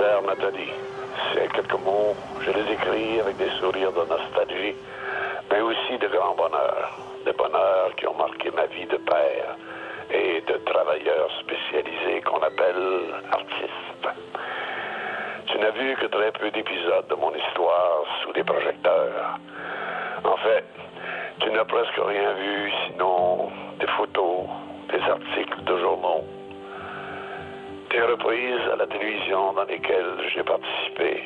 Chère Nathalie, ces quelques mots, je les écris avec des sourires de nostalgie, mais aussi de grand bonheur. Des bonheurs qui ont marqué ma vie de père et de travailleur spécialisé qu'on appelle artiste. Tu n'as vu que très peu d'épisodes de mon histoire sous les projecteurs. En fait, tu n'as presque rien vu, sinon des photos, des articles de journaux, des reprises à la télévision dans lesquelles j'ai participé.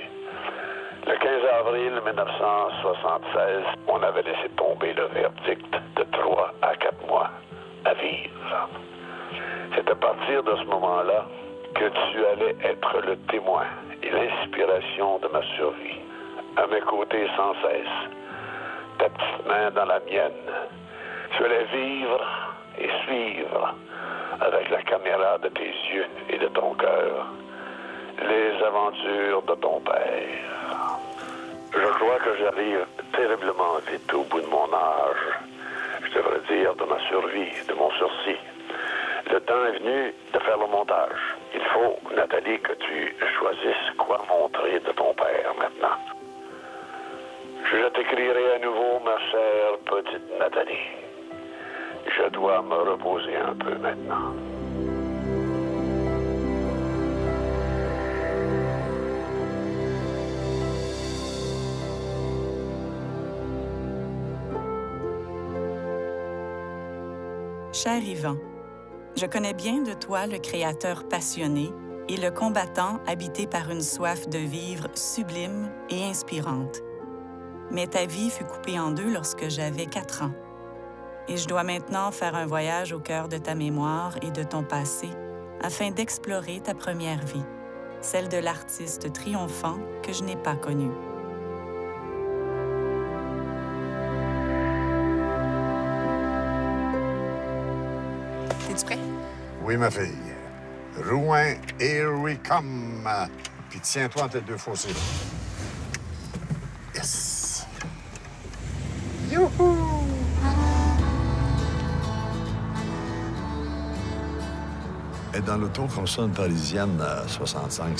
Le 15 avril 1976, on avait laissé tomber le verdict de 3 à 4 mois à vivre. C'est à partir de ce moment-là que tu allais être le témoin et l'inspiration de ma survie. À mes côtés sans cesse, ta petite main dans la mienne. Tu allais vivre et suivre avec la caméra de tes yeux et de ton cœur les aventures de ton père. Je crois que j'arrive terriblement vite au bout de mon âge. Je devrais dire de ma survie, de mon sursis. Le temps est venu de faire le montage. Il faut, Nathalie, que tu choisisses quoi montrer de ton père maintenant. Je t'écrirai à nouveau, ma chère petite Nathalie. Je dois me reposer un peu maintenant. Cher Yvan, je connais bien de toi le créateur passionné et le combattant habité par une soif de vivre sublime et inspirante. Mais ta vie fut coupée en deux lorsque j'avais 4 ans. Et je dois maintenant faire un voyage au cœur de ta mémoire et de ton passé afin d'explorer ta première vie, celle de l'artiste triomphant que je n'ai pas connu. Es-tu prêt? Oui, ma fille. Rouen, here we come. Puis tiens-toi entre les deux fossés. Yes! Youhou! Être dans l'auto comme ça, une Parisienne à 65,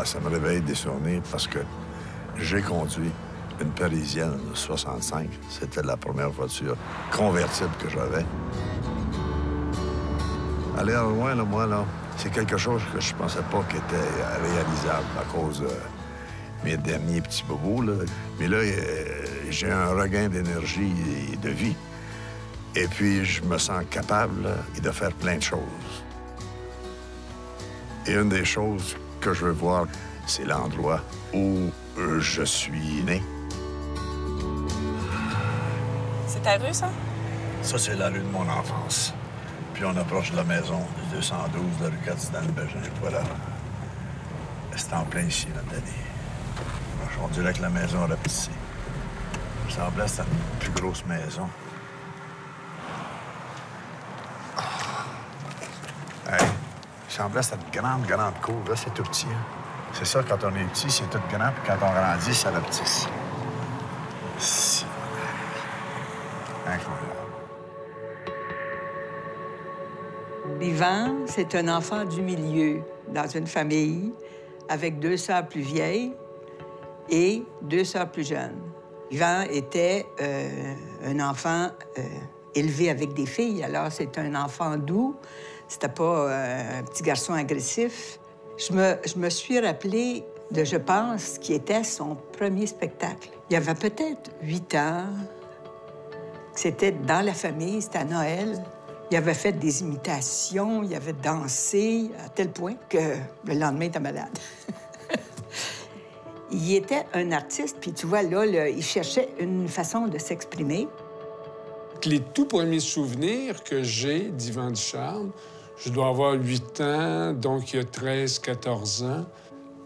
ça me réveille des souvenirs parce que j'ai conduit une Parisienne de 65. C'était la première voiture convertible que j'avais. Aller à Rouen, là, moi, là, c'est quelque chose que je pensais pas qu'il était réalisable à cause de mes derniers petits bobos, là. Mais là, j'ai un regain d'énergie et de vie. Et puis, je me sens capable là, de faire plein de choses. Et une des choses que je veux voir, c'est l'endroit où je suis né. C'est ta rue, ça? Ça, c'est la rue de mon enfance. Puis on approche de la maison du 212 de la rue Cardinal-Bégin. Voilà. C'est en plein ici, notre année. On dirait que la maison a rapetissé. Ça semblait que c'était une plus grosse maison. Hey, ça semblait que c'était une grande cour. Là, c'est tout petit. Hein? C'est ça, quand on est petit, c'est tout grand. Puis quand on grandit, ça rapetisse. Si. Incroyable. Yvan, c'est un enfant du milieu, dans une famille, avec 2 sœurs plus vieilles et 2 sœurs plus jeunes. Yvan était un enfant élevé avec des filles, alors c'est un enfant doux. C'était pas un petit garçon agressif. Je me suis rappelé de, je pense, qui était son premier spectacle. Il avait peut-être 8 ans. C'était dans la famille, c'était à Noël. Il avait fait des imitations, il avait dansé, à tel point que le lendemain, il était malade. Il était un artiste, puis tu vois, là, il cherchait une façon de s'exprimer. Les tout premiers souvenirs que j'ai d'Yvan Ducharme, je dois avoir 8 ans, donc il y a 13, 14 ans.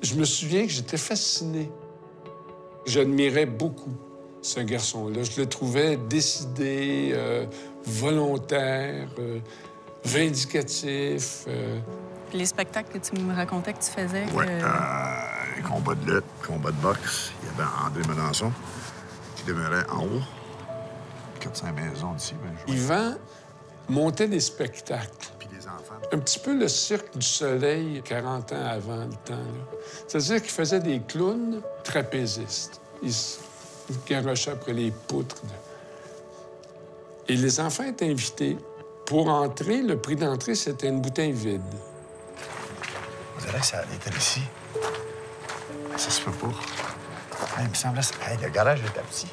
Je me souviens que j'étais fasciné. J'admirais beaucoup ce garçon-là. Je le trouvais décidé, volontaire, vindicatif. Les spectacles que tu me racontais que tu faisais... Oui, les combats de lutte, combats de boxe. Il y avait André Melançon qui demeurait en haut. 400 maisons d'ici. Yvan montait des spectacles. les enfants. Un petit peu le Cirque du Soleil 40 ans avant le temps. C'est-à-dire qu'ils faisaient des clowns trapézistes. Ils se garochaient après les poutres. Et les enfants étaient invités. Pour entrer, le prix d'entrée, c'était une bouteille vide. On dirait que ça était ici. Ça se peut pas. Hey, il me semblait... Hey, le garage était petit.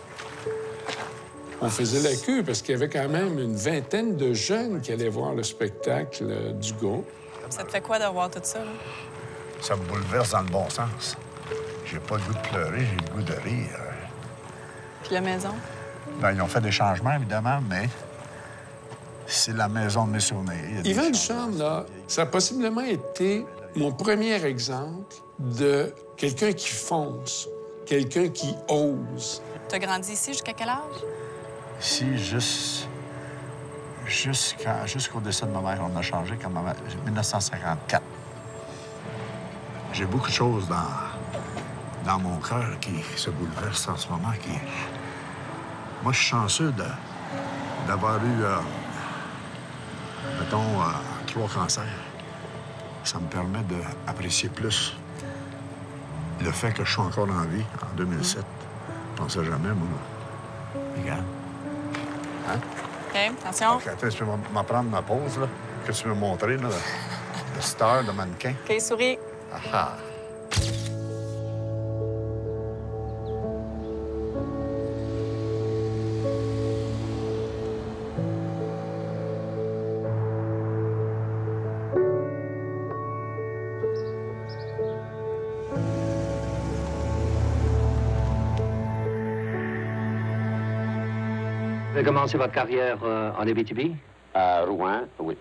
On faisait la queue parce qu'il y avait quand même une vingtaine de jeunes qui allaient voir le spectacle du groupe. Ça te fait quoi de voir tout ça, là? Ça me bouleverse dans le bon sens. J'ai pas le goût de pleurer, j'ai le goût de rire. Puis la maison? Bien, ils ont fait des changements, évidemment, mais c'est la maison de mes souvenirs. Yvan Ducharme, là, ça a possiblement été mon premier exemple de quelqu'un qui fonce, quelqu'un qui ose. T'as grandi ici jusqu'à quel âge? Ici, jusqu'au décès de ma mère, on a changé quand ma mère... 1954. J'ai beaucoup de choses dans mon cœur qui se bouleversent en ce moment. Moi, je suis chanceux d'avoir eu, mettons, 3 cancers. Ça me permet d'apprécier plus le fait que je suis encore en vie en 2007. Je pensais jamais, moi. Regarde. Hein? OK, attention. OK, attends, tu peux m'en prendre ma pause, là, que tu veux me montrer, là, le star, le mannequin. OK, souris. Ah ah! Vous avez commencé votre carrière en Abitibi? À Rouen, oui.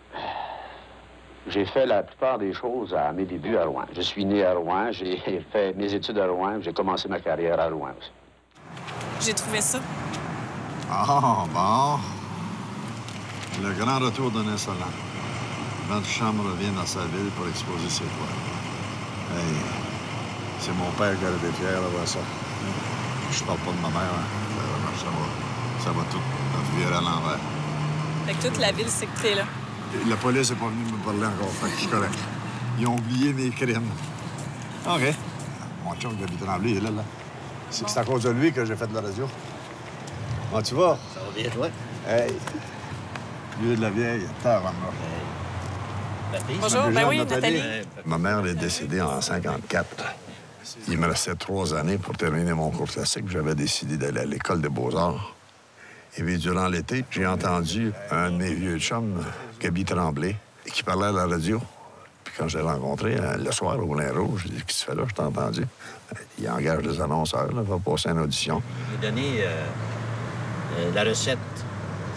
J'ai fait la plupart des choses à mes débuts à Rouen. Je suis né à Rouen, j'ai fait mes études à Rouen, j'ai commencé ma carrière à Rouen aussi. J'ai trouvé ça. Ah, bon. Le grand retour d'un insolent. Yvan Ducharme revient dans sa ville pour exposer ses toiles. Hey, c'est mon père qui aurait été fier de voir ça. Je parle pas de ma mère, hein. Ça va tout virer à l'envers. Fait que toute la ville sait que t'es là. La police n'est pas venue me parler encore, fait que je suis correct. Ils ont oublié mes crimes. OK. Mon chum Gaby Tremblay est là. C'est à cause de lui que j'ai fait de la radio. Comment tu vas? Ça va bien, toi? Hey! Vieux de la vieille, tard en Bonjour, ben oui, Nathalie. Ma mère est décédée en 54. Il me restait 3 années pour terminer mon cours classique. J'avais décidé d'aller à l'école des beaux-arts. Et puis, durant l'été, j'ai entendu un de mes vieux chums, Gaby Tremblay, qui parlait à la radio. Puis quand je l'ai rencontré le soir au Moulin Rouge, j'ai dit « Qu'est-ce que tu fais là? Je t'ai entendu. » Il engage des annonceurs, là, va passer une audition. Il a donné la recette,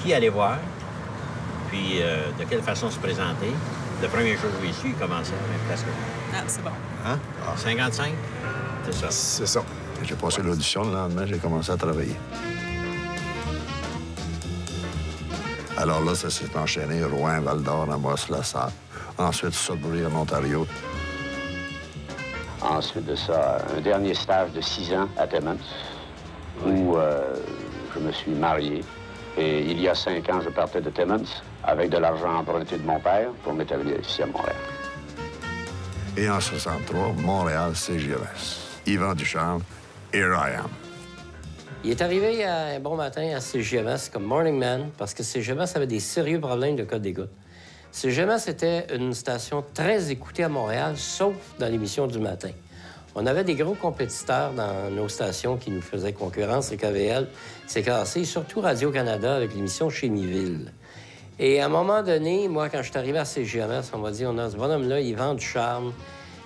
qui aller voir, puis de quelle façon se présenter. Le premier jour où il est ici, il commençait avec presque. Ah, c'est bon. Hein? 55? C'est ça. C'est ça. J'ai passé l'audition, le lendemain, j'ai commencé à travailler. Alors là, ça s'est enchaîné. Rouen, Val-d'Or, Amos-la-Salle. Ensuite, Sudbury, en Ontario. Ensuite de ça, un dernier stage de 6 ans à Timmins, où je me suis marié. Et il y a 5 ans, je partais de Timmins avec de l'argent emprunté de mon père pour m'établir ici à Montréal. Et en 63, Montréal, CGMS. Yvan Ducharme, Here I Am. Il est arrivé un bon matin à CGMS comme morning man parce que CGMS avait des sérieux problèmes de code d'écoute. CGMS était une station très écoutée à Montréal, sauf dans l'émission du matin. On avait des gros compétiteurs dans nos stations qui nous faisaient concurrence, KVL, CKC, surtout Radio-Canada avec l'émission Chémiville. Et à un moment donné, moi, quand je suis arrivé à CGMS, on m'a dit, on a ce bonhomme-là, Yvan Ducharme.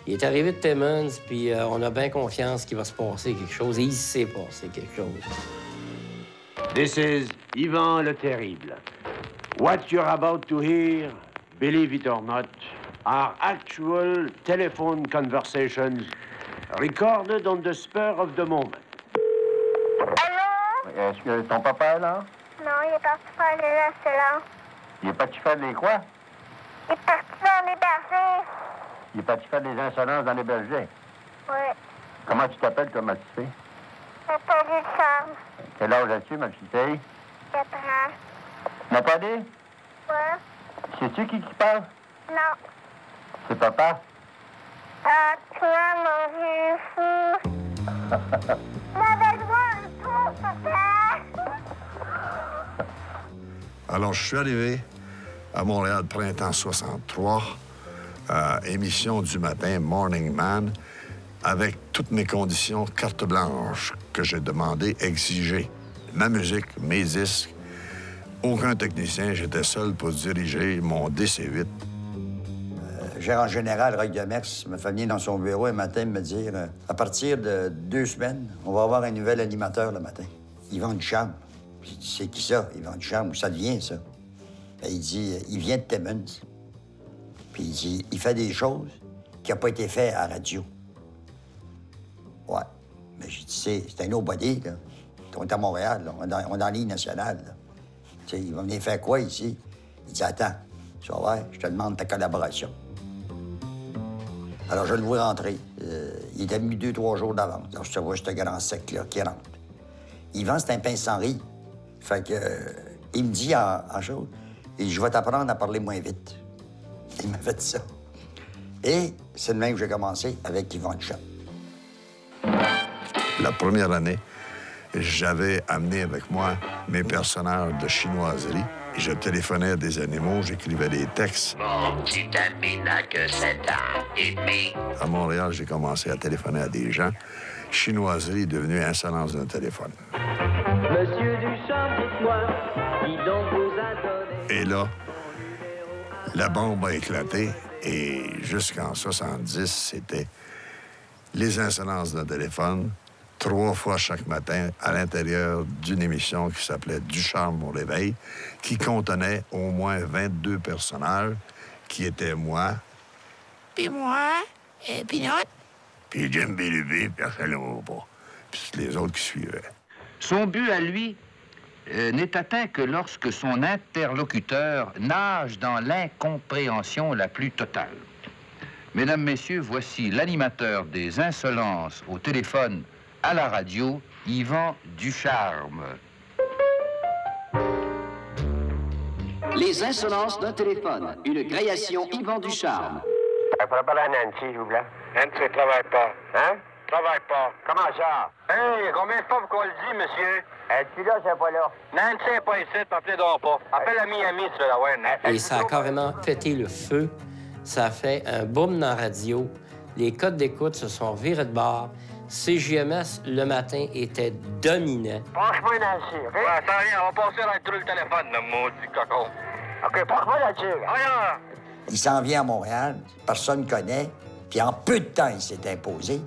Il est arrivé de Timmins, puis on a bien confiance qu'il va se passer quelque chose. Et il s'est passé quelque chose. This is Yvan le Terrible. What you're about to hear, believe it or not, are actual telephone conversations recorded on the spur of the moment. Allô? Est-ce que ton papa est là? Non, il est parti faire les insolences. Il est parti faire les quoi? Il est parti dans les bergers. Il est parti faire des insolences dans les bergers? Oui. Comment tu t'appelles, toi, ma petite fille? Nathalie Ducharme. Quel âge as-tu, ma petite fille? 4 ans. Nathalie? Ouais. Sais-tu qui parle? Non. C'est papa? Ah, toi, mon vieux fou. J'avais besoin de toi, papa. Alors, je suis arrivé à Montréal, printemps 63, émission du matin, Morning Man, avec toutes mes conditions carte blanche que j'ai demandé, exigé. Ma musique, mes disques, aucun technicien, j'étais seul pour diriger mon DC-8. Gérant général, Roy Demers, me fait venir dans son bureau un matin me dire à partir de 2 semaines, on va avoir un nouvel animateur le matin. Yvan Ducharme. J'ai dit, c'est qui ça, Yvan Ducharme? Où ça devient, ça? Ben, il dit, il vient de Timmins. Puis il dit, il fait des choses qui n'ont pas été faites à la radio. Ouais. Mais j'ai dit, c'est un nobody, là. On est à Montréal, là. On est dans la ligne nationale, là. Tu sais, il va venir faire quoi ici? Il dit, attends, tu vas voir, je te demande ta collaboration. Alors, je le vois rentrer. Il était venu 2-3 jours d'avance. Alors, je te vois ce grand sec-là qui rentre. Yvan, c'est un pince sans riz. Fait que, il me dit en chose, et je vais t'apprendre à parler moins vite. Il m'a fait ça. Et c'est le même que j'ai commencé avec Yvan Duchamp. La première année, j'avais amené avec moi mes personnages de chinoiserie. Et je téléphonais à des animaux, j'écrivais des textes. Mon petit ami n'a que 7 ans et demi. À Montréal, j'ai commencé à téléphoner à des gens. Chinoiserie est devenue insolence d'un téléphone. Monsieur Duchamp, dites-moi, dis donc vous attendez. Et là, la bombe a éclaté. Et jusqu'en 70, c'était les insolences d'un téléphone, 3 fois chaque matin, à l'intérieur d'une émission qui s'appelait Ducharme au réveil, qui contenait au moins 22 personnages, qui étaient moi. Puis moi, et Pinot. Puis Jim Bélubi, personne ne le pas. Puis les autres qui suivaient. Son but à lui n'est atteint que lorsque son interlocuteur nage dans l'incompréhension la plus totale. Mesdames, Messieurs, voici l'animateur des insolences au téléphone à la radio, Yvan Ducharme. Les insolences d'un téléphone, une création Yvan Ducharme. Elle pourrait parler à Nancy, s'il vous plaît. Nancy travaille pas. Hein? Travaille pas. Comment ça? Hey, combien de fois vous qu'on le dit, monsieur? Es-tu là, c'est pas là? Nancy n'est pas ici, appelez donc pas. Appelle à Miami, celui-là, ouais. Et ça a carrément pété le feu. Ça a fait un boom dans la radio. Les codes d'écoute se sont virés de bord. CJMS, le matin, était dominant. Penche-moi Nancy, OK? Ouais, ça rien, on va passer à l'intro le téléphone, le maudit cocon. OK, penche-moi là-dessus. Rien. Il s'en vient à Montréal, personne ne connaît, puis en peu de temps, il s'est imposé.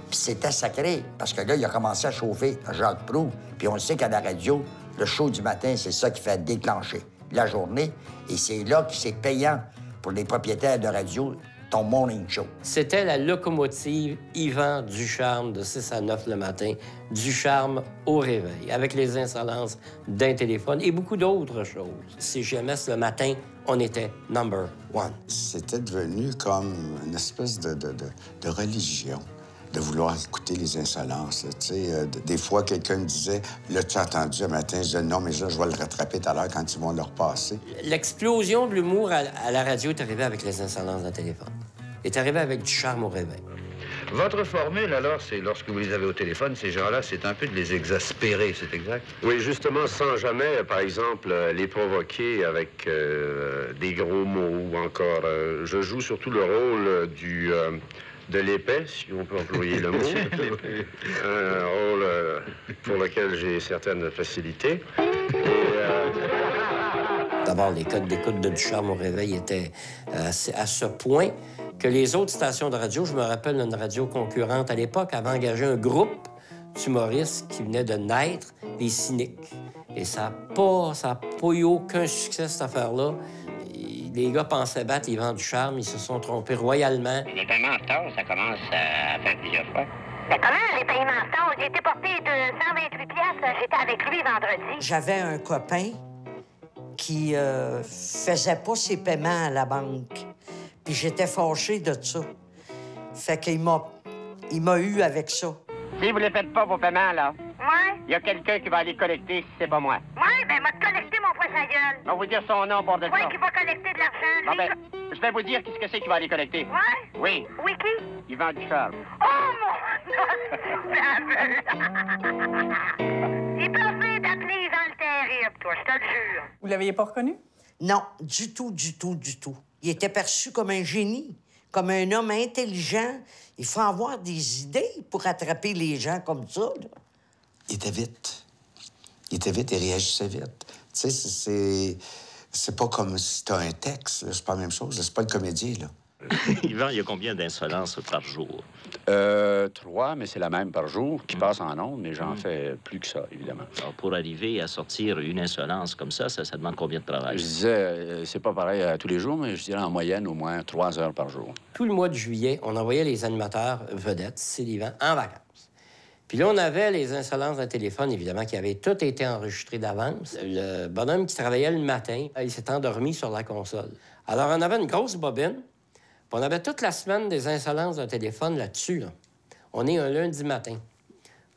Puis c'était sacré, parce que là, il a commencé à chauffer Jacques Proulx. Puis on sait qu'à la radio, le show du matin, c'est ça qui fait déclencher la journée. Et c'est là que c'est payant pour les propriétaires de radio, ton morning show. C'était la locomotive Yvan Ducharme de 6 à 9 le matin, Ducharme au réveil, avec les insolences d'un téléphone et beaucoup d'autres choses. CJMS, le matin, on était number 1. C'était devenu comme une espèce de religion, de vouloir écouter les insolences. Tu sais, des fois, quelqu'un me disait, « L'as-tu entendu un matin? » Je disais, « Non, mais là, je vais le rattraper tout à l'heure quand ils vont le repasser. » L'explosion de l'humour à la radio est arrivée avec les insolences d'un téléphone. Est arrivée avec Ducharme au réveil. Votre formule, alors, c'est lorsque vous les avez au téléphone, ces gens-là, c'est un peu de les exaspérer, c'est exact? Oui, justement, sans jamais, par exemple, les provoquer avec des gros mots ou encore... je joue surtout le rôle de l'épais, si on peut employer le mot. Un rôle pour lequel j'ai certaines facilités. D'abord, les codes d'écoute de Ducharme au réveil étaient à ce point que les autres stations de radio, je me rappelle d'une radio concurrente à l'époque, avait engagé un groupe d'humoristes qui venait de naître, les Cyniques. Et ça n'a pas eu aucun succès, cette affaire-là. Les gars pensaient battre Yvan Ducharme, ils se sont trompés royalement. Les paiements en retard, ça commence à faire plusieurs fois. Mais comment les paiements en retard? J'ai été porté 228 piastres. J'étais avec lui vendredi. J'avais un copain qui faisait pas ses paiements à la banque. Puis j'étais fâché de ça. Fait qu'il m'a eu avec ça. Si vous ne les faites pas, vos paiements, là, Ouais? il y a quelqu'un qui va aller collecter si c'est pas moi. Ouais, ben m'a collecté mon poisson à gueule. On va vous dire son nom, bordel de Ouais, ça. qui va collecter de l'argent. Bon, Lui, ben, Je vais vous dire qu'est-ce que c'est qui va aller collecter. Ouais? Oui. Oui, qui? Yvan Ducharme. Oh, mon Il pensait d'appeler Yvan le Terrible, toi, je te le jure. Vous l'aviez pas reconnu? Non, du tout, du tout, du tout. Il était perçu comme un génie, comme un homme intelligent. Il faut avoir des idées pour attraper les gens comme ça, là. Il était vite. Il était vite et réagissait vite. Tu sais, c'est pas comme si t'as un texte, là. C'est pas la même chose. C'est pas le comédien, là. Yvan, il y a combien d'insolences par jour? 3, mais c'est la même par jour qui passe en ondes, mais j'en fais plus que ça, évidemment. Alors, pour arriver à sortir une insolence comme ça demande combien de travail? Je disais, c'est pas pareil tous les jours, mais je dirais en moyenne au moins 3 heures par jour. Tout le mois de juillet, on envoyait les animateurs vedettes, c'est l'Yvan, en vacances. Puis là, on avait les insolences de téléphone, évidemment, qui avaient tout été enregistrées d'avance. Le bonhomme qui travaillait le matin, il s'est endormi sur la console. Alors, on avait une grosse bobine. On avait toute la semaine des insolences d'un téléphone là-dessus. Là. On est un lundi matin.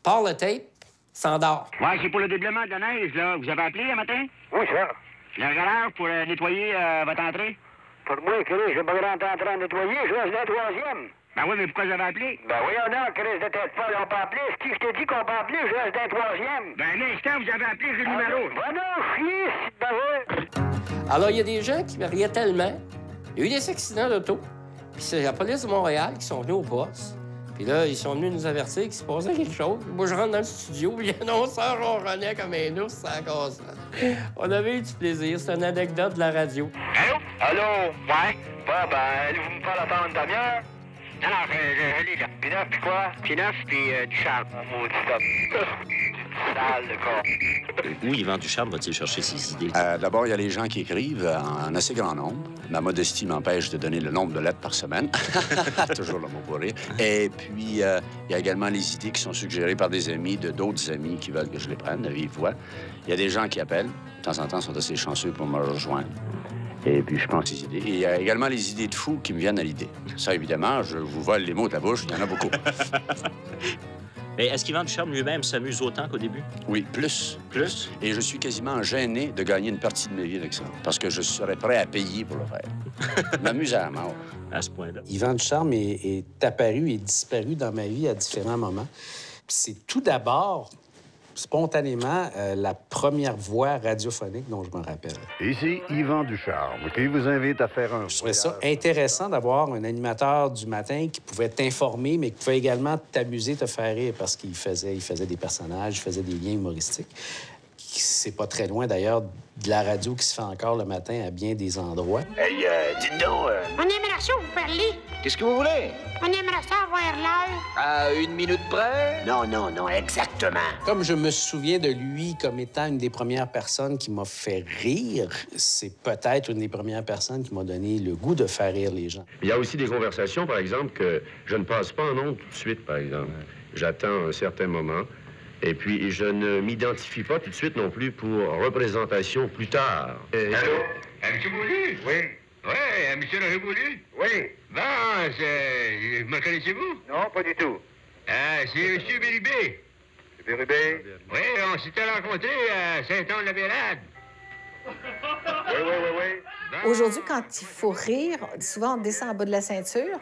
Part le tape, s'endort. Ouais, c'est pour le déblaiement de la neige, là. Vous avez appelé un matin? Oui, ça. Le garage pour nettoyer votre entrée? Pour moi, Chris, j'ai pas grand temps en train de nettoyer, je reste dans le troisième. Ben oui, mais pourquoi vous avez appelé? Ben oui, on a, Chris, de tête folle, on peut appeler. Si je te dis qu'on peut appeler, je reste dans le troisième. Ben, un instant, vous avez appelé, j'ai le numéro. Ben non, chier, c'est pas vrai. Alors, il y a des gens qui me riaient tellement. Il y a eu des accidents d'auto. Puis c'est la police de Montréal qui sont venus au poste. Puis là, ils sont venus nous avertir qu'il se passait quelque chose. Moi, je rentre dans le studio, puis l'annonceur ronronnait comme un ours sans casse. On avait eu du plaisir. C'est une anecdote de la radio. Allô? Allô? Ouais? Bon, ben, allez-vous me faire attendre une demi-heure? Non, non, je l'ai là. Puis neuf, puis quoi? Puis neuf, puis du charme. Oh, maudit stop. Sale de corps. Où Yvan Ducharme va-t-il chercher ses idées? D'abord, il y a les gens qui écrivent en assez grand nombre. Ma modestie m'empêche de donner le nombre de lettres par semaine. Toujours le mot pour rire. Et puis, il y a également les idées qui sont suggérées par des amis, d'autres amis qui veulent que je les prenne de vive voix. Il y a des gens qui appellent. De temps en temps, sont assez chanceux pour me rejoindre. Et puis, je pense ces idées. Et il y a également les idées de fous qui me viennent à l'idée. Ça, évidemment, je vous vole les mots de la bouche. Il y en a beaucoup. Mais est-ce qu'Yvan Ducharme lui-même s'amuse autant qu'au début? Oui, plus. Plus? Et je suis quasiment gêné de gagner une partie de ma vie avec ça. Parce que je serais prêt à payer pour le faire. Je m'amuse à mort. À ce point-là. Yvan Ducharme est apparu et disparu dans ma vie à différents moments. C'est tout d'abord, spontanément, la première voix radiophonique dont je me rappelle. Ici Yvan Ducharme, qui vous invite à faire un... Je trouvais ça intéressant d'avoir un animateur du matin qui pouvait t'informer, mais qui pouvait également t'amuser, te faire rire, parce qu'il faisait des personnages, il faisait des liens humoristiques. C'est pas très loin, d'ailleurs, de la radio qui se fait encore le matin à bien des endroits. Hey, dites donc... On aimerait ça vous parler. Qu'est-ce que vous voulez? On aimerait ça avoir l'heure. À 1 minute près? Non, exactement. Comme je me souviens de lui comme étant une des premières personnes qui m'a fait rire, c'est peut-être une des premières personnes qui m'a donné le goût de faire rire les gens. Il y a aussi des conversations, par exemple, que je ne passe pas en ondes tout de suite, par exemple. J'attends un certain moment. Et puis, je ne m'identifie pas tout de suite non plus pour représentation plus tard. Allô? M. Boulu? Oui. Oui, M. le Réboulu? Oui. Bon, me connaissez-vous? Non, pas du tout. C'est M. Bérubé. M. Bérubé? Oui, on s'était rencontrés à Saint-Anne-la-Bérade. Oui. Aujourd'hui, quand il faut rire, souvent on descend en bas de la ceinture.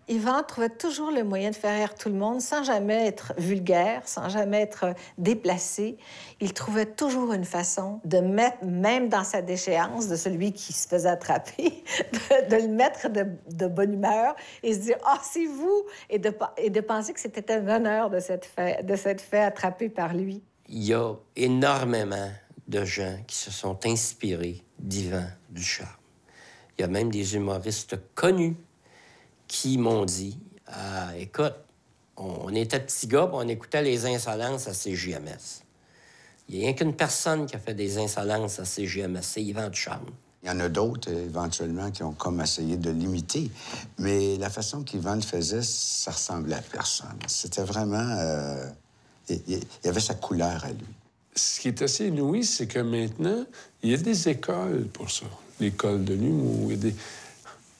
Yvan trouvait toujours le moyen de faire rire tout le monde sans jamais être vulgaire, sans jamais être déplacé. Il trouvait toujours une façon de mettre, même dans sa déchéance, de celui qui se faisait attraper, de le mettre de bonne humeur et se dire « Ah, c'est vous! » et de penser que c'était un honneur de s'être fait attraper par lui. Il y a énormément de gens qui se sont inspirés d'Yvan Ducharme. Il y a même des humoristes connus qui m'ont dit « Écoute, on était petits gars, puis on écoutait les insolences à CJMS. Il n'y a rien qu'une personne qui a fait des insolences à CJMS, c'est Yvan Ducharme. » Il y en a d'autres, éventuellement, qui ont comme essayé de l'imiter. Mais la façon qu'Yvan le faisait, ça ressemblait à personne. C'était vraiment... il avait sa couleur à lui. Ce qui est assez inouï, c'est que maintenant, il y a des écoles pour ça. L'école de l'humour.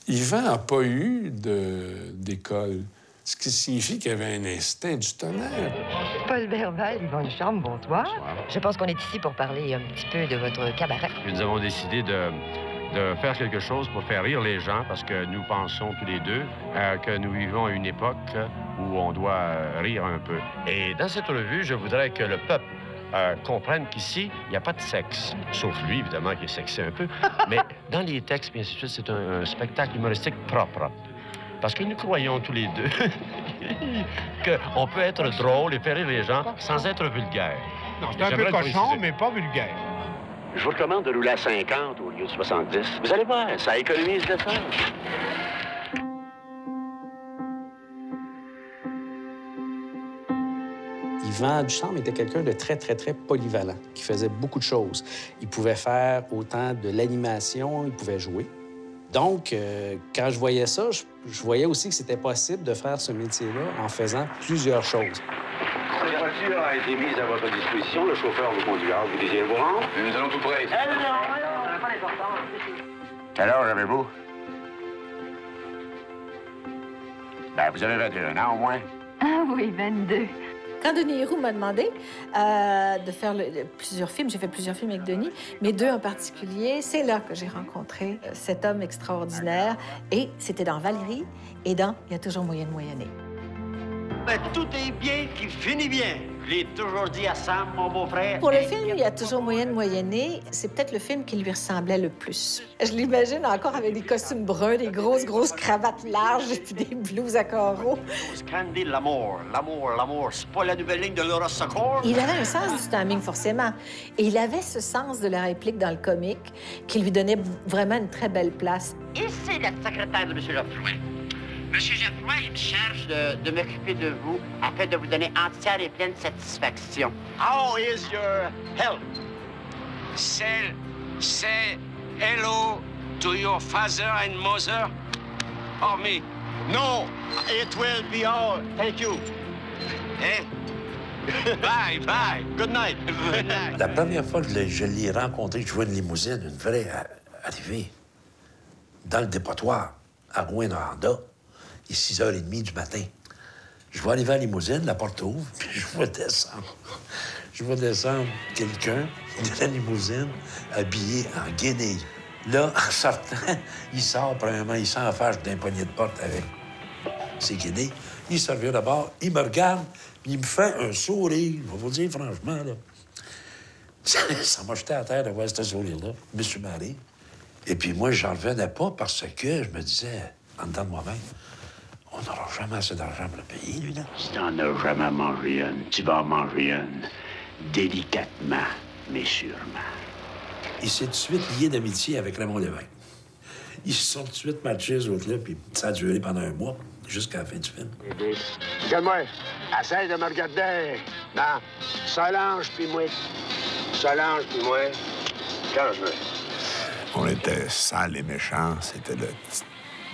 Yvan n'a pas eu d'école, ce qui signifie qu'il avait un instinct du tonnerre. Paul Berval, Yvan Ducharme, bonsoir. Je pense qu'on est ici pour parler un petit peu de votre cabaret. Nous avons décidé de de faire quelque chose pour faire rire les gens, parce que nous pensons tous les deux que nous vivons à une époque où on doit rire un peu. Et dans cette revue, je voudrais que le peuple comprenne qu'ici, il n'y a pas de sexe. Sauf lui, évidemment, qui est sexy un peu. Mais dans les textes, bien sûr, c'est un spectacle humoristique propre. Parce que nous croyons tous les deux qu'on peut être drôle et faire rire les gens sans être vulgaire. Non, c'est un peu cochon, mais pas vulgaire. Je vous recommande de rouler à 50 au lieu de 70. Vous allez voir, ça économise l'essence. Yvan Ducharme était quelqu'un de très, très, très polyvalent, qui faisait beaucoup de choses. Il pouvait faire autant de l'animation, il pouvait jouer. Donc, quand je voyais ça, je voyais aussi que c'était possible de faire ce métier-là en faisant plusieurs choses. La voiture a été mise à votre disposition. Le chauffeur vous conduira. Vous désirez vous rendre? Nous allons tout près. Quel âge avez-vous? Ben, vous avez 21 ans au moins. Ah oui, 22. Quand Denis Héroux m'a demandé de faire plusieurs films, j'ai fait plusieurs films avec Denis, mais 2 en particulier, c'est là que j'ai rencontré cet homme extraordinaire. Et c'était dans Valérie et dans Il y a toujours moyen de moyenner. Ben, tout est bien qui finit bien. Je l'ai toujours dit à Sam, mon beau-frère. Pour le film Il y a toujours moyen de moyenner, c'est peut-être le film qui lui ressemblait le plus. Je l'imagine encore avec des costumes bruns, des grosses cravates larges et puis des blouses à carreaux. Candy, l'amour, c'est pas la nouvelle ligne de Laura Secours. Il avait un sens du timing, forcément. Et il avait ce sens de la réplique dans le comique qui lui donnait vraiment une très belle place. Ici, la secrétaire de M. Geoffroy. Monsieur Geoffroy, il me charge de m'occuper de vous afin de vous donner entière et pleine satisfaction. How is your health? Say hello to your father and mother or me. No, it will be all. Thank you. Eh? Bye, bye. Good night. Good night. La première fois que je l'ai rencontré, je vois une limousine, une vraie, arriver dans le dépotoir à Rouyn-Noranda. Il est 6h30 du matin. Je vois arriver à la limousine, la porte ouvre, puis je vois descendre. Je vois descendre quelqu'un de la limousine habillé en guenille. Là, en sortant, il sort, premièrement, il s'enfarge d'un poignet de porte avec ses guenilles. Il se revient d'abord, il me regarde, il me fait un sourire. Je vais vous dire franchement, là. Ça m'a jeté à terre de voir ce sourire-là. Je me suis marré. Et puis moi, j'en revenais pas parce que je me disais, en dedans de moi-même, on n'aura jamais assez d'argent pour le payer, lui, là. Si t'en as jamais mangé une, tu vas en manger une. Délicatement, mais sûrement. Il s'est tout de suite lié d'amitié avec Raymond Lévesque. Ils se sont tout de suite matchés, eux autres, là, puis ça a duré pendant 1 mois, jusqu'à la fin du film. Regarde-moi, essaye de me regarder. Non, Solange puis moi. Solange puis moi. Change-moi. On était sales et méchants. C'était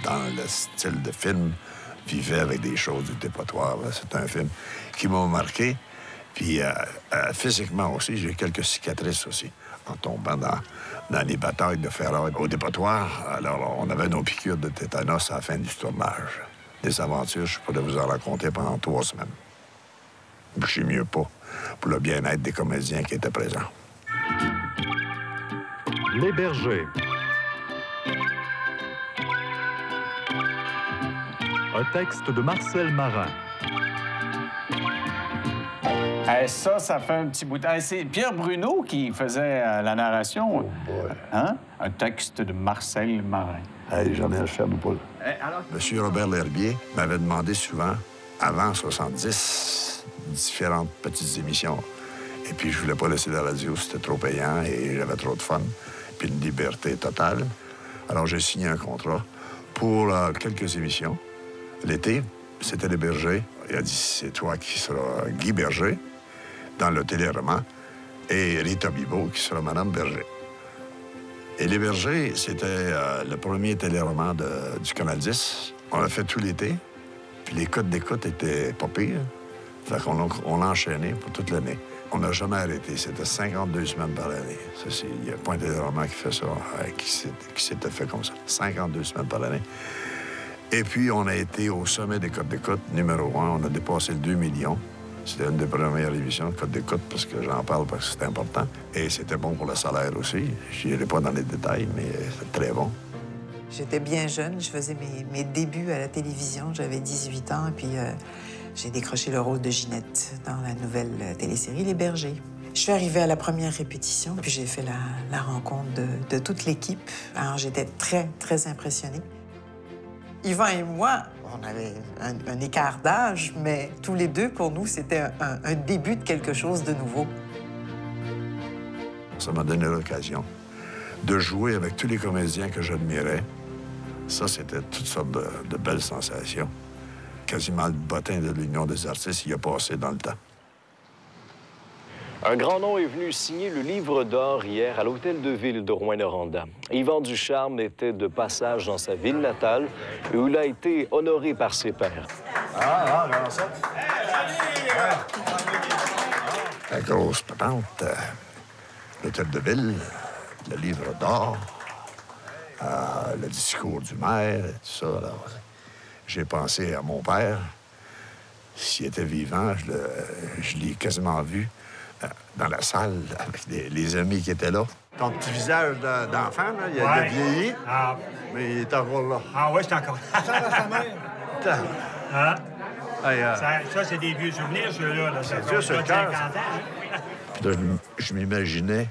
dans le style de film, vivait avec des choses du dépotoir. C'est un film qui m'a marqué. Puis physiquement aussi, j'ai quelques cicatrices aussi, en tombant dans les batailles de ferraille au dépotoir. Alors, on avait nos piqûres de tétanos à la fin du tournage. Des aventures, je pourrais vous en raconter pendant 3 semaines. Je sais mieux pas, pour le bien-être des comédiens qui étaient présents. Les Bergers. Un texte de Marcel Marin. Ça fait un petit bout de temps. C'est Pierre Bruno qui faisait la narration. Oh boy. Hein? Un texte de Marcel Marin. Hey, j'en ai acheté à bout. Monsieur Robert L'Herbier m'avait demandé souvent, avant 70, différentes petites émissions. Et puis, je voulais pas laisser la radio, c'était trop payant et j'avais trop de fun. Puis une liberté totale. Alors, j'ai signé un contrat pour quelques émissions. L'été, c'était les Bergers. Il a dit, c'est toi qui seras Guy Berger dans le téléroman et Rita Bibeau qui sera Madame Berger. Et les Bergers, c'était le premier téléroman du Canal 10. On l'a fait tout l'été. Puis les codes d'écoute étaient pas pires. Fait qu'on l'a enchaîné pour toute l'année. On n'a jamais arrêté. C'était 52 semaines par année. Il n'y a pas un téléroman qui fait ça, qui s'était fait comme ça. 52 semaines par année. Et puis, on a été au sommet des codes d'écoute, numéro 1. On a dépassé le 2 millions. C'était une des premières émissions de Code d'écoute parce que j'en parle parce que c'était important. Et c'était bon pour le salaire aussi. Je n'irai pas dans les détails, mais c'était très bon. J'étais bien jeune. Je faisais mes débuts à la télévision. J'avais 18 ans, puis j'ai décroché le rôle de Ginette dans la nouvelle télésérie Les Bergers. Je suis arrivée à la première répétition, puis j'ai fait la rencontre de toute l'équipe. Alors, j'étais très, très impressionnée. Yvan et moi, on avait un écart d'âge, mais tous les deux, pour nous, c'était un début de quelque chose de nouveau. Ça m'a donné l'occasion de jouer avec tous les comédiens que j'admirais. Ça, c'était toutes sortes de belles sensations. Quasiment le bottin de l'Union des artistes y a passé dans le temps. Un grand nom est venu signer le livre d'or hier à l'Hôtel de Ville de Rouyn-Noranda. Yvan Ducharme était de passage dans sa ville natale où il a été honoré par ses pairs. Regarde ça. La grosse patente, l'Hôtel de Ville, le livre d'or, le discours du maire, tout ça. J'ai pensé à mon père. S'il était vivant, je l'ai quasiment vu dans la salle avec les amis qui étaient là. Ton petit visage d'enfant, là, il a vieilli, mais il est encore là. Ah oui, c'est encore là. Ça, dans sa mère. Hein? Ça, c'est des vieux souvenirs, ceux-là. C'est sûr, sur le cœur. Puis là, je m'imaginais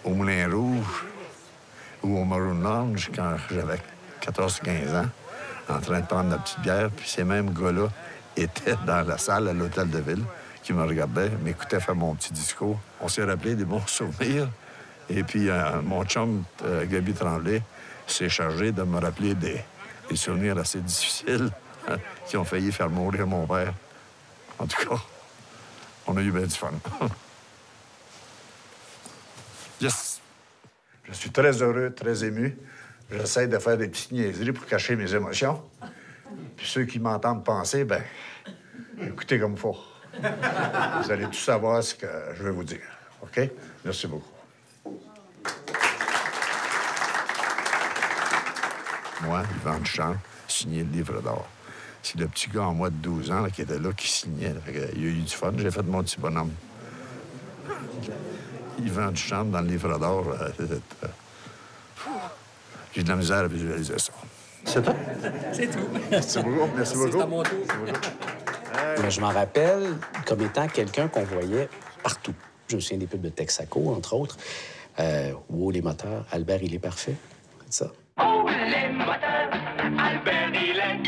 au Moulin Rouge ou au Maroon Lounge quand j'avais 14-15 ans, en train de prendre la petite bière, puis ces mêmes gars-là étaient dans la salle à l'Hôtel de Ville, qui me regardait, m'écoutait faire mon petit discours. On s'est rappelé des bons souvenirs. Et puis, mon chum, Gaby Tremblay, s'est chargé de me rappeler des souvenirs assez difficiles qui ont failli faire mourir mon père. En tout cas, on a eu bien du fun. Yes! Je suis très heureux, très ému. J'essaie de faire des petites niaiseries pour cacher mes émotions. Puis ceux qui m'entendent penser, ben, écoutez comme il faut. Vous allez tout savoir ce que je vais vous dire. OK? Merci beaucoup. Moi, Yvan Ducharme, signé le livre d'or. C'est le petit gars en moi de 12 ans là, qui était là, qui signait. Il a eu du fun. J'ai fait mon petit bonhomme. Yvan Ducharme dans le livre d'or. J'ai de la misère à visualiser ça. C'est tout? C'est tout. Merci beaucoup. Merci beaucoup. C'est à mon tour. Mais je m'en rappelle comme étant quelqu'un qu'on voyait partout. Je me souviens des pubs de Texaco, entre autres. Wow, les moteurs, Albert, il est parfait. C'est ça. Oh, les moteurs, Albert, il est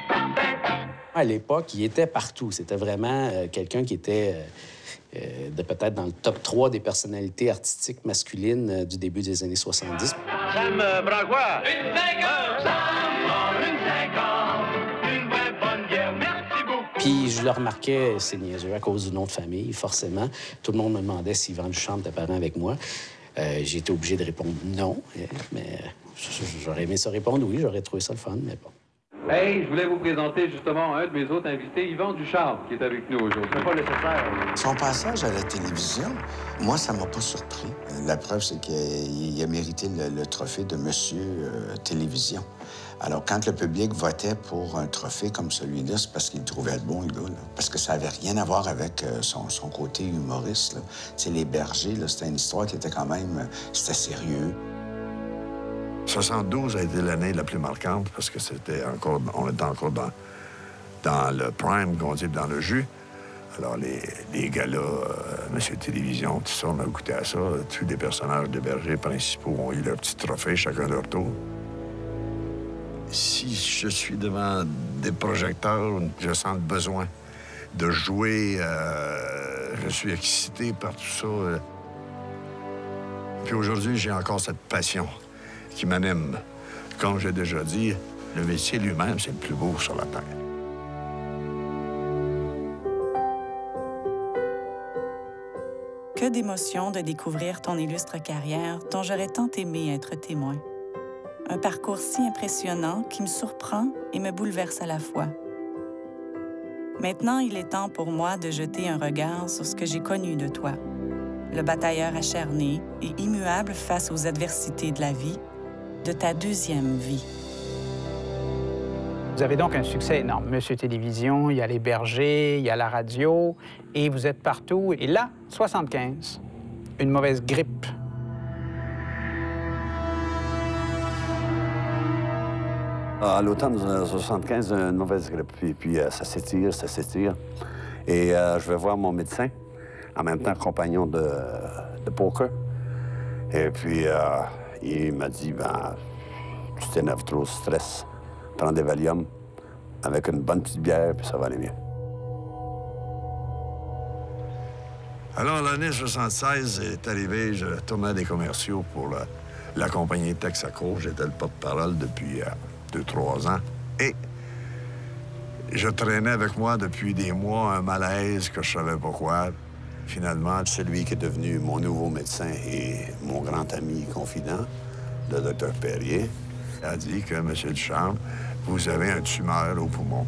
parfait. À l'époque, il était partout. C'était vraiment quelqu'un qui était peut-être dans le top 3 des personnalités artistiques masculines du début des années 70. Sam Bragois. Une 50, une 50, une vraie bonne bière, merci beaucoup. Puis je le remarquais, c'est niaiseux, à cause du nom de famille, forcément. Tout le monde me demandait si Yvan Ducharme était parent avec moi. J'ai été obligé de répondre non, mais j'aurais aimé ça répondre oui, j'aurais trouvé ça le fun, mais bon. Hey, je voulais vous présenter justement un de mes autres invités, Yvan Ducharme, qui est avec nous aujourd'hui. C'est pas nécessaire. Son passage à la télévision, moi, ça m'a pas surpris. La preuve, c'est qu'il a mérité le trophée de Monsieur Télévision. Alors, quand le public votait pour un trophée comme celui-là, c'est parce qu'il trouvait le bon, le gars, là. Parce que ça avait rien à voir avec son côté humoriste, là. Tu sais, Les Bergers, là, c'était une histoire qui était quand même... C'était sérieux. 72 a été l'année la plus marquante parce que on était encore dans le prime, qu'on dit, dans le jus. Alors, les galas, Monsieur Télévision, tout ça, on a goûté à ça. Tous les personnages des bergers principaux ont eu leur petit trophée, chacun leur tour. Si je suis devant des projecteurs, je sens le besoin de jouer. Je suis excité par tout ça. Puis aujourd'hui, j'ai encore cette passion qui m'anime. Comme j'ai déjà dit, le métier lui-même, c'est le plus beau sur la Terre. Que d'émotion de découvrir ton illustre carrière dont j'aurais tant aimé être témoin. Un parcours si impressionnant qui me surprend et me bouleverse à la fois. Maintenant, il est temps pour moi de jeter un regard sur ce que j'ai connu de toi. Le batailleur acharné et immuable face aux adversités de la vie, de ta deuxième vie. Vous avez donc un succès énorme. Monsieur Télévision, il y a les bergers, il y a la radio, et vous êtes partout. Et là, 75, une mauvaise grippe. À l'automne 75, une mauvaise grippe. Puis ça s'étire, ça s'étire. Et je vais voir mon médecin, en même temps compagnon de poker. Et puis, il m'a dit, ben, tu t'énerves trop, stress. Prends des Valium avec une bonne petite bière, puis ça va aller mieux. Alors, l'année 76 est arrivée, je tournais des commerciaux pour la compagnie Texaco. J'étais le porte-parole depuis 2-3 ans. Et je traînais avec moi depuis des mois un malaise que je savais pas quoi. Finalement, celui qui est devenu mon nouveau médecin et mon grand ami confident, le Dr Perrier, a dit que, M. Ducharme, vous avez un tumeur au poumon.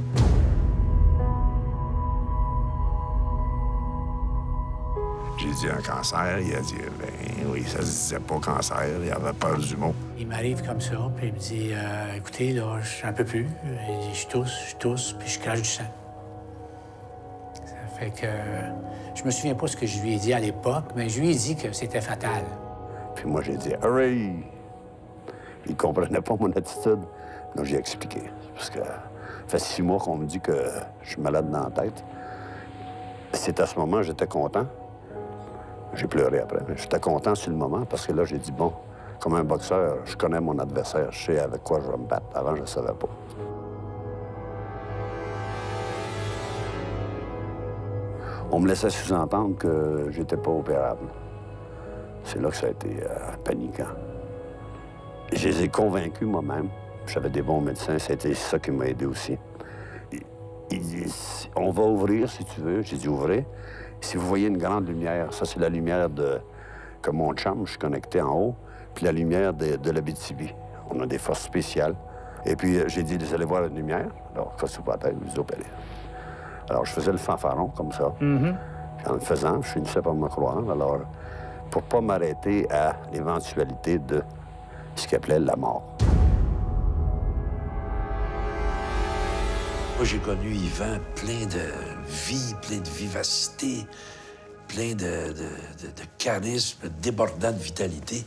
J'ai dit un cancer. Il a dit, ben oui, ça se disait pas cancer. Il avait peur du mot. Il m'arrive comme ça, puis il me dit, écoutez, là, j'en peux plus. Il dit, je tousse, puis je crache du sang. Ça fait que je me souviens pas ce que je lui ai dit à l'époque, mais je lui ai dit que c'était fatal. Puis moi, j'ai dit, hurry! Il comprenait pas mon attitude. Donc, j'ai expliqué. Parce que ça fait 6 mois qu'on me dit que je suis malade dans la tête. C'est à ce moment, j'étais content. J'ai pleuré après. J'étais content sur le moment parce que là, j'ai dit, bon, comme un boxeur, je connais mon adversaire, je sais avec quoi je vais me battre. Avant, je ne savais pas. On me laissait sous-entendre que j'étais pas opérable. C'est là que ça a été paniquant. Je les ai convaincus moi-même. J'avais des bons médecins, c'était ça qui m'a aidé aussi. Ils disent, on va ouvrir si tu veux. J'ai dit, ouvrez. Si vous voyez une grande lumière, ça, c'est la lumière que mon chum, je suis connecté en haut, puis la lumière de l'Abitibi. On a des forces spéciales. Et puis, j'ai dit, vous allez voir une lumière. Alors, ça, c'est pas la tête, vous opérez. Alors, je faisais le fanfaron, comme ça. Mm-hmm. En le faisant, je finissais par me croire. Alors, pour pas m'arrêter à l'éventualité de ce qu'il appelait la mort. Moi, j'ai connu Yvan plein de vie, plein de vivacité, plein de charisme, débordant de vitalité.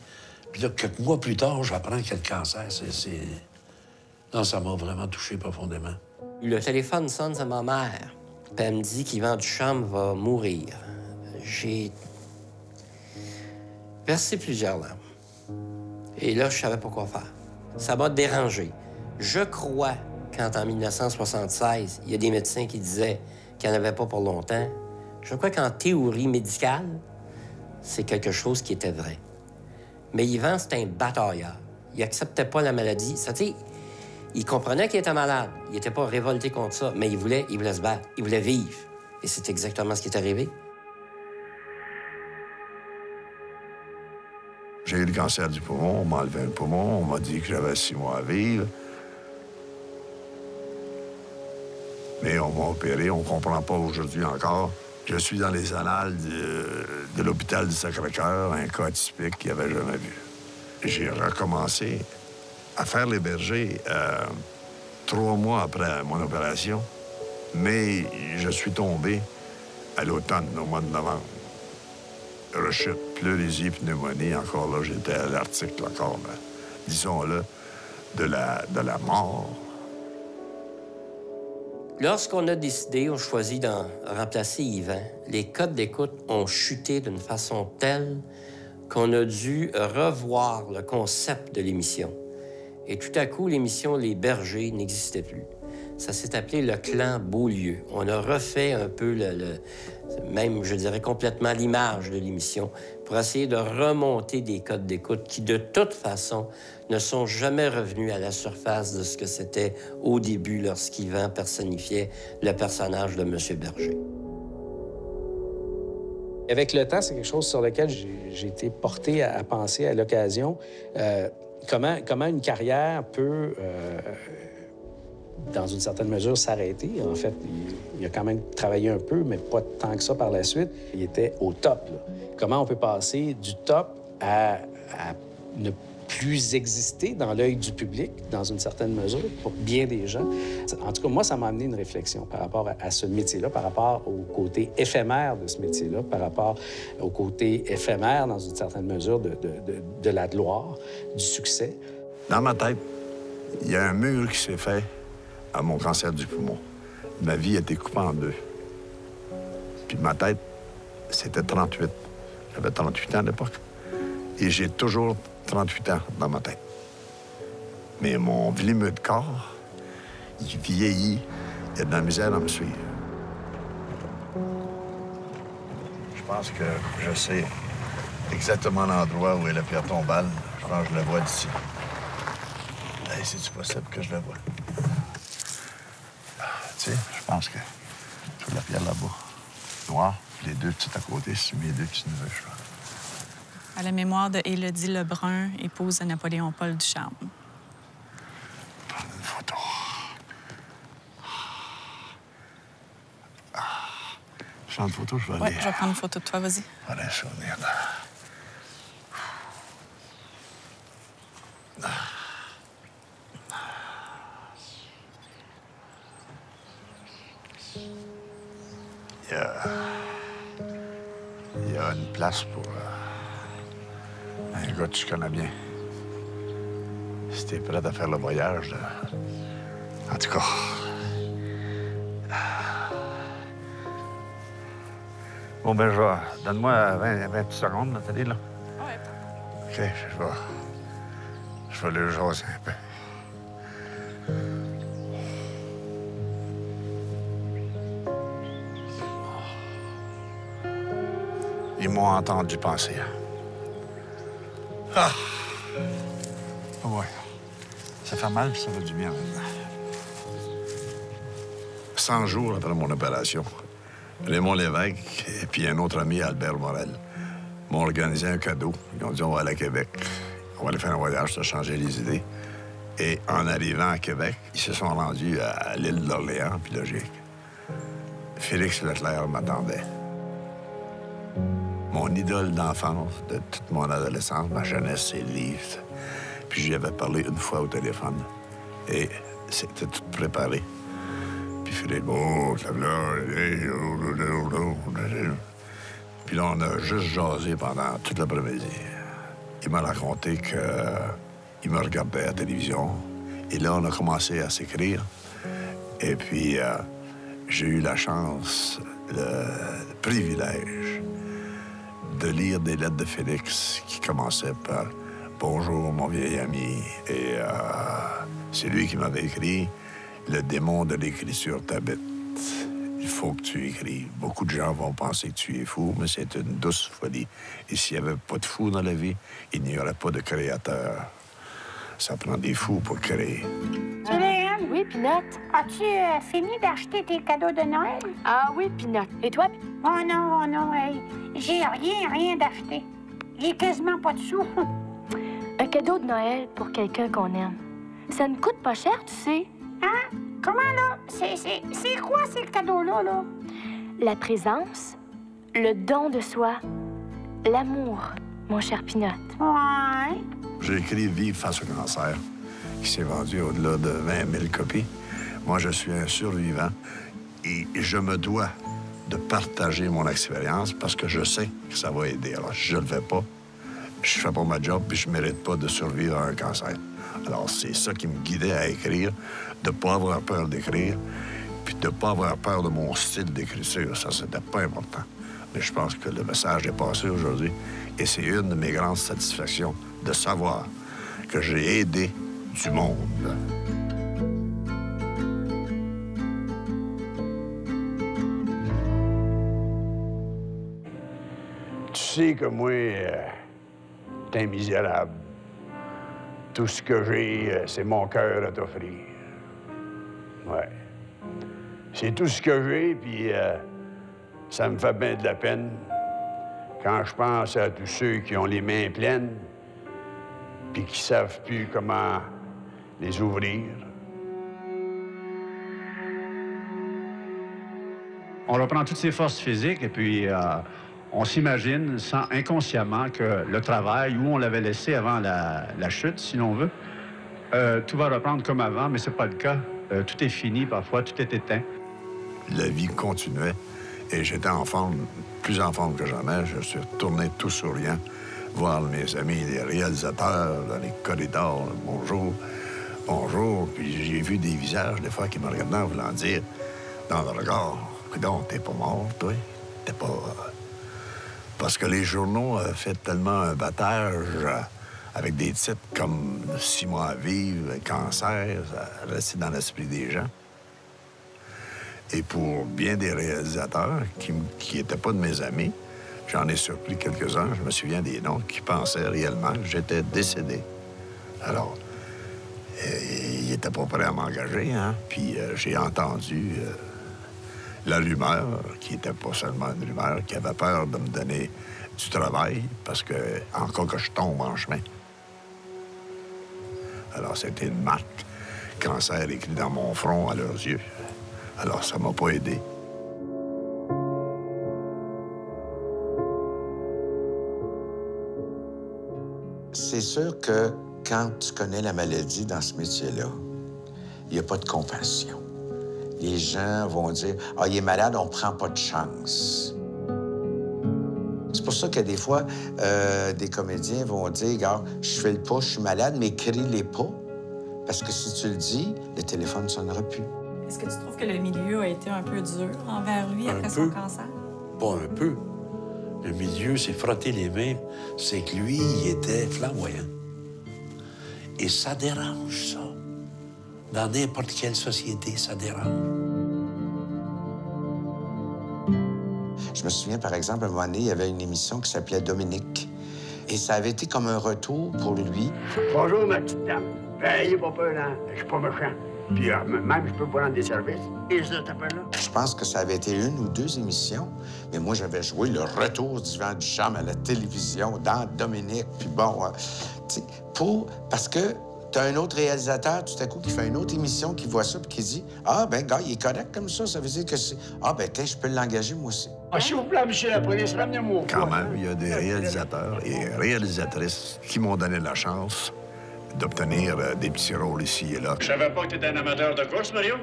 Puis là, quelques mois plus tard, j'apprends qu'il y a le cancer. Non, ça m'a vraiment touché profondément. Le téléphone sonne à ma mère. Puis elle me dit qu'Yvan Ducharme va mourir. J'ai versé plusieurs larmes. Et là, je savais pas quoi faire. Ça m'a dérangé. Je crois quand, en 1976, il y a des médecins qui disaient qu'il n'y en avait pas pour longtemps, je crois qu'en théorie médicale, c'est quelque chose qui était vrai. Mais Yvan, c'était un batailleur. Il n'acceptait pas la maladie. Ça, tu sais, il comprenait qu'il était malade. Il n'était pas révolté contre ça, mais il voulait se battre. Il voulait vivre. Et c'est exactement ce qui est arrivé. J'ai eu le cancer du poumon, on m'a enlevé un poumon, on m'a dit que j'avais 6 mois à vivre. Mais on m'a opéré, on ne comprend pas aujourd'hui encore. Je suis dans les annales de l'hôpital du Sacré-Cœur, un cas atypique qu'il n'y avait jamais vu. J'ai recommencé à faire les bergers 3 mois après mon opération, mais je suis tombé à l'automne, au mois de novembre. Rechute, pleurésie, pneumonie, encore là, j'étais à l'article encore, disons-le, de la mort. Lorsqu'on a décidé, on choisit d'en remplacer Yvan, les codes d'écoute ont chuté d'une façon telle qu'on a dû revoir le concept de l'émission. Et tout à coup, l'émission Les Bergers n'existait plus. Ça s'est appelé le clan Beaulieu. On a refait un peu même, je dirais, complètement l'image de l'émission pour essayer de remonter des codes d'écoute qui, de toute façon, ne sont jamais revenus à la surface de ce que c'était au début lorsqu'Yvan personnifiait le personnage de M. Berger. Avec le temps, c'est quelque chose sur lequel j'ai été porté à penser à l'occasion. Comment une carrière peut, dans une certaine mesure, s'arrêter. En fait, il a quand même travaillé un peu, mais pas tant que ça par la suite. Il était au top, là. Comment on peut passer du top à ne plus exister dans l'œil du public, dans une certaine mesure, pour bien des gens. En tout cas, moi, ça m'a amené une réflexion par rapport à ce métier-là, par rapport au côté éphémère de ce métier-là, par rapport au côté éphémère, dans une certaine mesure, de la gloire, du succès. Dans ma tête, il y a un mur qui s'est fait à mon cancer du poumon. Ma vie a été coupée en deux. Puis ma tête, c'était 38. J'avais 38 ans à l'époque. Et j'ai toujours 38 ans dans ma tête. Mais mon volume de corps, il vieillit. Il y a de la misère à me suivre. Je pense que je sais exactement l'endroit où est la pierre tombale. Je pense que je la vois d'ici. Hey, c'est-tu possible que je la vois? Tu sais, je pense que je vois la pierre là-bas. Noire, les deux petites à côté, c'est mes deux petits neveux, je crois. À la mémoire de Élodie Lebrun, épouse de Napoléon-Paul Ducharme. Prendre une photo. Je prends une photo, je vais aller... Oui, je vais prendre une photo de toi, vas-y. Je vais aller souvenir là. Il y a une place pour un gars que tu connais bien. Si t'es prêt à faire le voyage, là. En tout cas... Bon, ben, donne-moi 20 petites secondes, Nathalie, là. Ouais. OK, je vais le jaser un peu. Ils m'ont entendu penser. Ah! Oh ouais. Ça fait mal, puis ça fait du bien maintenant. 100 jours après mon opération, Raymond Lévesque et puis un autre ami, Albert Morel, m'ont organisé un cadeau. Ils ont dit, on va aller à Québec. On va aller faire un voyage, ça changer les idées. Et en arrivant à Québec, ils se sont rendus à l'île d'Orléans, puis là, Félix Leclerc m'attendait. Mon idole d'enfance, de toute mon adolescence, ma jeunesse, c'est le livre. Puis j'y avais parlé une fois au téléphone. Et c'était tout préparé. Puis Philippe, puis là, on a juste jasé pendant toute l'après-midi. Il m'a raconté qu'il me regardait à la télévision. Et là, on a commencé à s'écrire. Et puis, j'ai eu la chance, le privilège de lire des lettres de Félix qui commençaient par « Bonjour, mon vieil ami ». Et c'est lui qui m'avait écrit « Le démon de l'écriture t'habite. Il faut que tu écrives. Beaucoup de gens vont penser que tu es fou, mais c'est une douce folie. Et s'il n'y avait pas de fou dans la vie, il n'y aurait pas de créateur. Ça prend des fous pour créer. » Julienne? Oui, Pinette? As-tu fini d'acheter tes cadeaux de Noël? Ah oui, Pinette. Et toi? Oh non, hey. J'ai rien d'acheté. J'ai quasiment pas de sous. Un cadeau de Noël pour quelqu'un qu'on aime. Ça ne coûte pas cher, tu sais. Hein? Comment, là? C'est quoi, ces cadeaux-là, là? La présence, le don de soi, l'amour, mon cher Pinette. Ouais. J'ai écrit « Vivre face au cancer », qui s'est vendu au-delà de 20 000 copies. Moi, je suis un survivant et je me dois de partager mon expérience parce que je sais que ça va aider. Alors, si je le fais pas, je fais pas ma job puis je mérite pas de survivre à un cancer. Alors, c'est ça qui me guidait à écrire, de pas avoir peur d'écrire, puis de pas avoir peur de mon style d'écriture. Ça, c'était pas important. Mais je pense que le message est passé aujourd'hui et c'est une de mes grandes satisfactions de savoir que j'ai aidé du monde. Tu sais que moi, t'es un misérable. Tout ce que j'ai, c'est mon cœur à t'offrir. Ouais. C'est tout ce que j'ai, puis ça me fait bien de la peine quand je pense à tous ceux qui ont les mains pleines puis qui savent plus comment les ouvrir. On reprend toutes ses forces physiques et puis On s'imagine inconsciemment que le travail, où on l'avait laissé avant la chute, si l'on veut, tout va reprendre comme avant, mais c'est pas le cas. Tout est fini parfois, tout est éteint. La vie continuait et j'étais en forme, plus en forme que jamais. Je suis retourné tout souriant, voir mes amis, les réalisateurs dans les corridors. Bonjour, bonjour. Puis j'ai vu des visages, des fois, qui me regardaient en voulant dire, dans le regard, « Donc, t'es pas mort, toi? T'es pas... Parce que les journaux fait tellement un battage avec des titres comme « 6 mois à vivre »,« Cancer », ça restait dans l'esprit des gens. Et pour bien des réalisateurs qui n'étaient pas de mes amis, j'en ai surpris quelques-uns, je me souviens des noms, qui pensaient réellement que j'étais décédé. Alors, ils n'étaient pas prêts à m'engager, hein? Puis j'ai entendu la rumeur, qui n'était pas seulement une rumeur, qui avait peur de me donner du travail, parce que, en cas que je tombe en chemin. Alors, c'était une marque cancer écrit dans mon front à leurs yeux. Alors, ça m'a pas aidé. C'est sûr que quand tu connais la maladie dans ce métier-là, il n'y a pas de compassion. Les gens vont dire « Ah, il est malade, on prend pas de chance ». C'est pour ça que des fois, des comédiens vont dire « Regarde, je fais le pas, je suis malade, mais crie-les pas. » Parce que si tu le dis, le téléphone ne sonnera plus. Est-ce que tu trouves que le milieu a été un peu dur envers lui après son cancer? Pas un peu. Le milieu s'est frotté les mains. C'est que lui, il était flamboyant. Et ça dérange, ça. Dans n'importe quelle société, ça dérange. Je me souviens, par exemple, à un moment donné, il y avait une émission qui s'appelait Dominique. Et ça avait été comme un retour pour lui. Bonjour, ma petite dame. Ayez pas peur, là. Je suis pas méchant. Puis même, je peux vous rendre des services. Et ça t'appelle-là? Je pense que ça avait été 1 ou 2 émissions, mais moi, j'avais joué le retour d'Yvan Ducharme à la télévision, dans Dominique, puis bon, tu sais, parce que t'as un autre réalisateur, tout à coup, qui fait une autre émission, qui voit ça, puis qui dit « Ah, ben gars, il est correct comme ça veut dire que c'est... Ah, ben tiens, je peux l'engager, moi aussi. » Ah, s'il vous plaît, monsieur la police, ramenez-moi. Quand même, il y a des réalisateurs et réalisatrices qui m'ont donné la chance d'obtenir des petits rôles ici et là. Je savais pas que t'étais un amateur de course, Mario?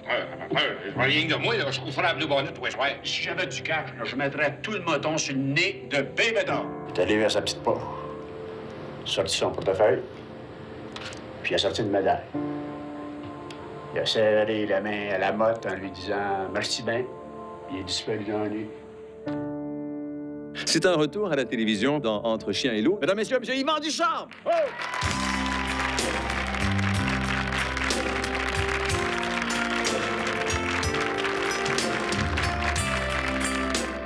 Amateur, je vois rien de moi, là. Je couvre à Blue Bonnet tous les soirs. Si j'avais du cash, là, je mettrais tout le moton sur le nez de Bébédard. Il est allé vers sa petite poche, sorti son portefeuille, puis il a sorti une médaille. Il a serré la main à la motte en lui disant « Merci bien », il est disparu dans la nuit. C'est un retour à la télévision dans Entre chien et loup. Mesdames, messieurs, monsieur Yvan Ducharme! Oh!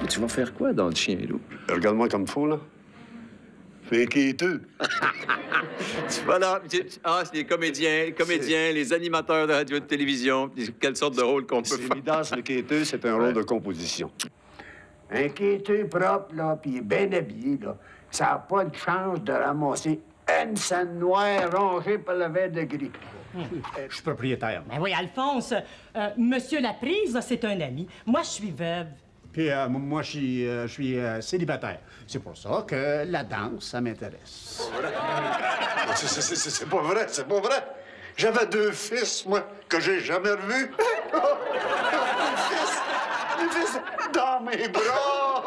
Et tu vas faire quoi dans Chien et loup? Regarde-moi comme fou, là. Fais inquiéteux. Voilà. Ah, c'est les comédiens, les animateurs de radio et de télévision. Quelle sorte de rôle qu'on peut faire? Midas, le quêteux, c'est un rôle de composition. Un quêteux propre, là, puis bien habillé, là, ça n'a pas de chance de ramasser une scène noire rongée par le verre de gris. Je suis propriétaire. Ben oui, Alphonse, Monsieur Laprise, c'est un ami. Moi, je suis veuve. Puis moi, je suis célibataire. C'est pour ça que la danse, ça m'intéresse. C'est pas vrai, c'est pas vrai. J'avais 2 fils, moi, que j'ai jamais revus. Mes fils dans mes bras.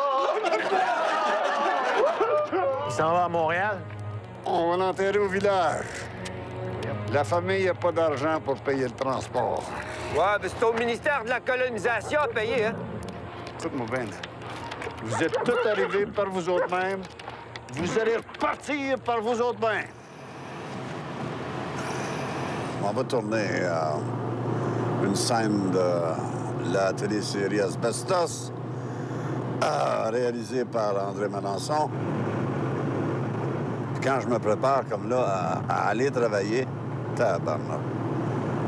Il s'en va à Montréal? On va l'enterrer au village. La famille n'a pas d'argent pour payer le transport. Ouais, mais c'est au ministère de la colonisation à payer, hein? Écoute-moi bien, là. Vous êtes tous arrivés par vous autres-mêmes. Vous allez repartir par vous autres-mêmes. On va tourner une scène de la télésérie Asbestos, réalisée par André Melançon. Puis quand je me prépare comme là à aller travailler, tabarnak,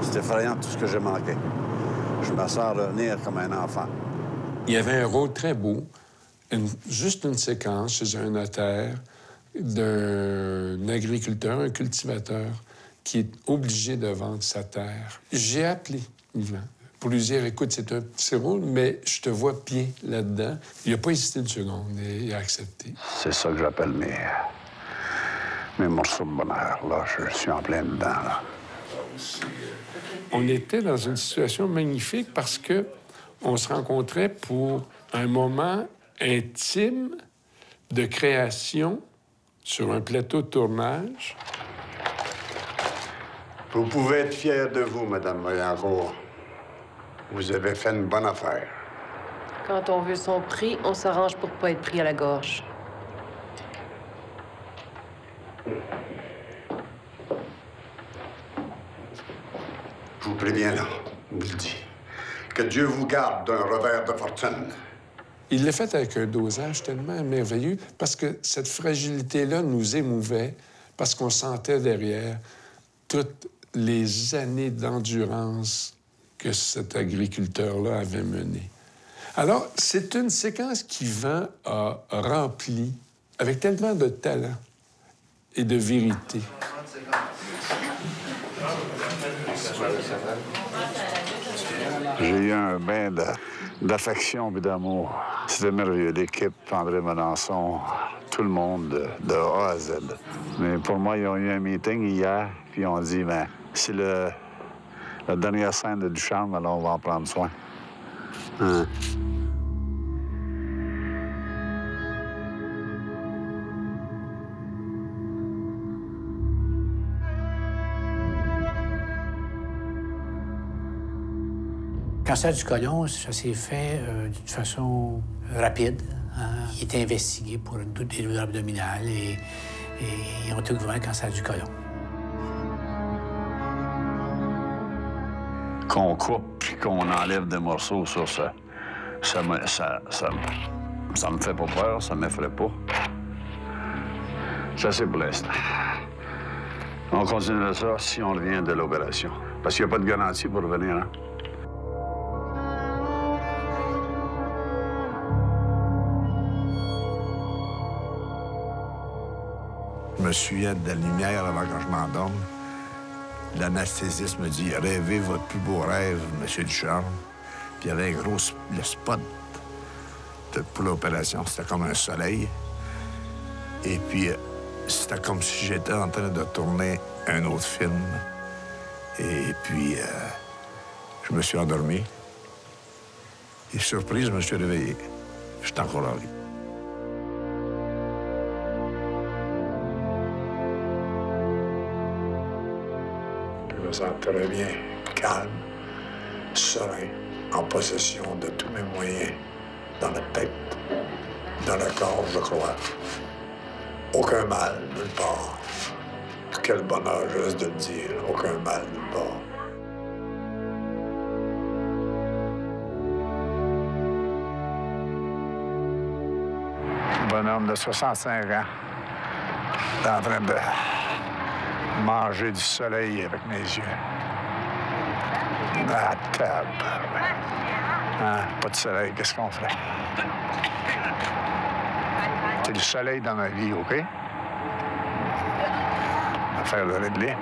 c'est effrayant tout ce que j'ai manqué. Je me sens revenir comme un enfant. Il y avait un rôle très beau, juste une séquence chez un notaire d'un agriculteur, un cultivateur, qui est obligé de vendre sa terre. J'ai appelé Yvan pour lui dire, écoute, c'est un petit rôle, mais je te vois bien là-dedans. Il n'a pas hésité une seconde et il a accepté. C'est ça que j'appelle mes morceaux de bonheur. Là, je suis en plein dedans, là. On était dans une situation magnifique parce que on se rencontrait pour un moment intime de création sur un plateau de tournage. Vous pouvez être fier de vous, Madame Vaillancourt. Vous avez fait une bonne affaire. Quand on veut son prix, on s'arrange pour pas être pris à la gorge. Je vous préviens, là, je vous le dis. Que Dieu vous garde d'un revers de fortune. Il l'a fait avec un dosage tellement merveilleux parce que cette fragilité-là nous émouvait, parce qu'on sentait derrière toutes les années d'endurance que cet agriculteur-là avait menées. Alors, c'est une séquence qu'Yvan a remplie avec tellement de talent et de vérité. J'ai eu un bain d'affection et d'amour. C'était merveilleux. L'équipe, André Melançon, tout le monde, de A à Z. Mais pour moi, ils ont eu un meeting hier, puis ils ont dit, ben, c'est la dernière scène de Ducharme, alors on va en prendre soin. Hein? Le cancer du côlon, ça s'est fait d'une façon rapide. Hein. Il était investigué pour des douleurs abdominales et ils ont découvert un cancer du côlon. Qu'on coupe puis qu'on enlève des morceaux sur ça, ça me fait pas peur, ça m'effraie pas. Ça, c'est pour l'instant. On continuera ça si on revient de l'opération. Parce qu'il n'y a pas de garantie pour revenir, hein? Je me souviens de la lumière avant que je m'endorme. L'anesthésiste me dit « Rêvez votre plus beau rêve, M. Ducharme. » Puis il y avait un gros... Le spot pour l'opération, c'était comme un soleil. Et puis, c'était comme si j'étais en train de tourner un autre film. Et puis, je me suis endormi. Et surprise, je me suis réveillé. J'étais encore en vie. Je me sens très bien, calme, serein, en possession de tous mes moyens, dans la tête, dans le corps, je crois. Aucun mal, nulle part. Quel bonheur, juste de le dire, aucun mal, nulle part. Un bonhomme de 65 ans, en train de manger du soleil avec mes yeux. Ah, table. Hein, pas de soleil, qu'est-ce qu'on ferait? C'est du soleil dans ma vie, OK? Affaire de régler.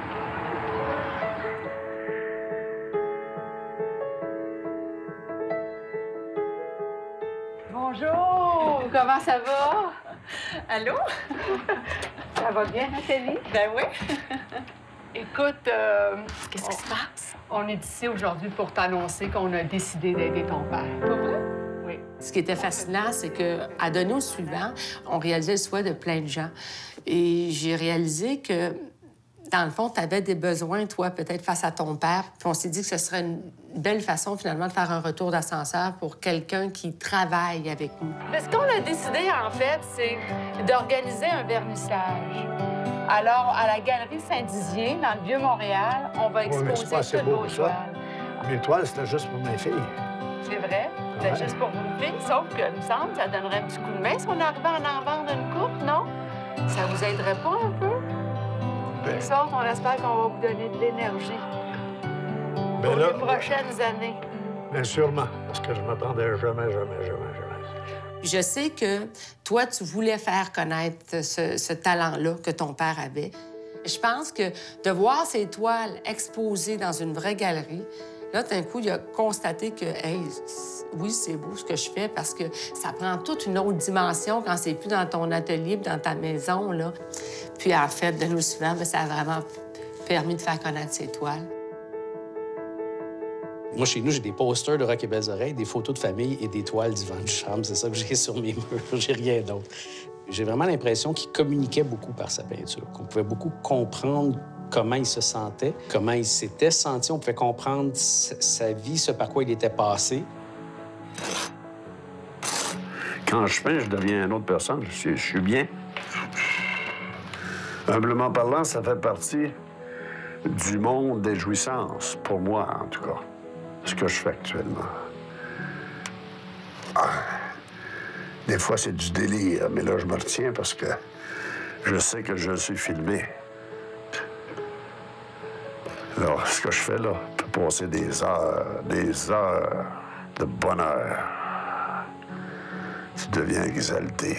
Bonjour! Comment ça va? Allô? Ça va bien, Nathalie? Ben oui. Écoute, qu'est-ce qui se passe? On est ici aujourd'hui pour t'annoncer qu'on a décidé d'aider ton père. Pas vrai? Oui. Ce qui était fascinant, c'est qu'à donner au suivant, on réalisait le souhait de plein de gens. Et j'ai réalisé que, dans le fond, tu avais des besoins, toi, peut-être face à ton père. Puis on s'est dit que ce serait une belle façon, finalement, de faire un retour d'ascenseur pour quelqu'un qui travaille avec nous. Ce qu'on a décidé, en fait, c'est d'organiser un vernissage. Alors, à la Galerie Saint-Dizier, dans le Vieux-Montréal, on va exposer toutes nos toiles. Mes toiles, c'était juste pour mes filles. C'est vrai? C'était juste pour vos filles, sauf que, il me semble, ça donnerait un petit coup de main si on arrivait à en vendre une coupe, non? Ça vous aiderait pas un peu? De sorte, on espère qu'on va vous donner de l'énergie pour les prochaines années. Bien sûrement, parce que je ne m'attendais jamais. Je sais que toi, tu voulais faire connaître ce talent-là que ton père avait. Je pense que de voir ces toiles exposées dans une vraie galerie, Là, d'un coup, il a constaté que, hey, oui, c'est beau ce que je fais parce que ça prend toute une autre dimension quand c'est plus dans ton atelier, dans ta maison, là. Puis, en fait, de nous suivants, ça a vraiment permis de faire connaître ses toiles. Moi, chez nous, j'ai des posters de Rock et Belles Oreilles, des photos de famille et des toiles d'Yvan Ducharme. C'est ça que j'ai sur mes murs. J'ai rien d'autre. J'ai vraiment l'impression qu'il communiquait beaucoup par sa peinture, qu'on pouvait beaucoup comprendre comment il se sentait, comment il s'était senti. On pouvait comprendre sa vie, ce par quoi il était passé. Quand je peins, je deviens une autre personne. Je suis bien. Humblement parlant, ça fait partie du monde des jouissances, pour moi, en tout cas, ce que je fais actuellement. Des fois, c'est du délire, mais là, je me retiens parce que je sais que je suis filmé. Alors, ce que je fais là peut passer des heures de bonheur. Tu deviens exalté.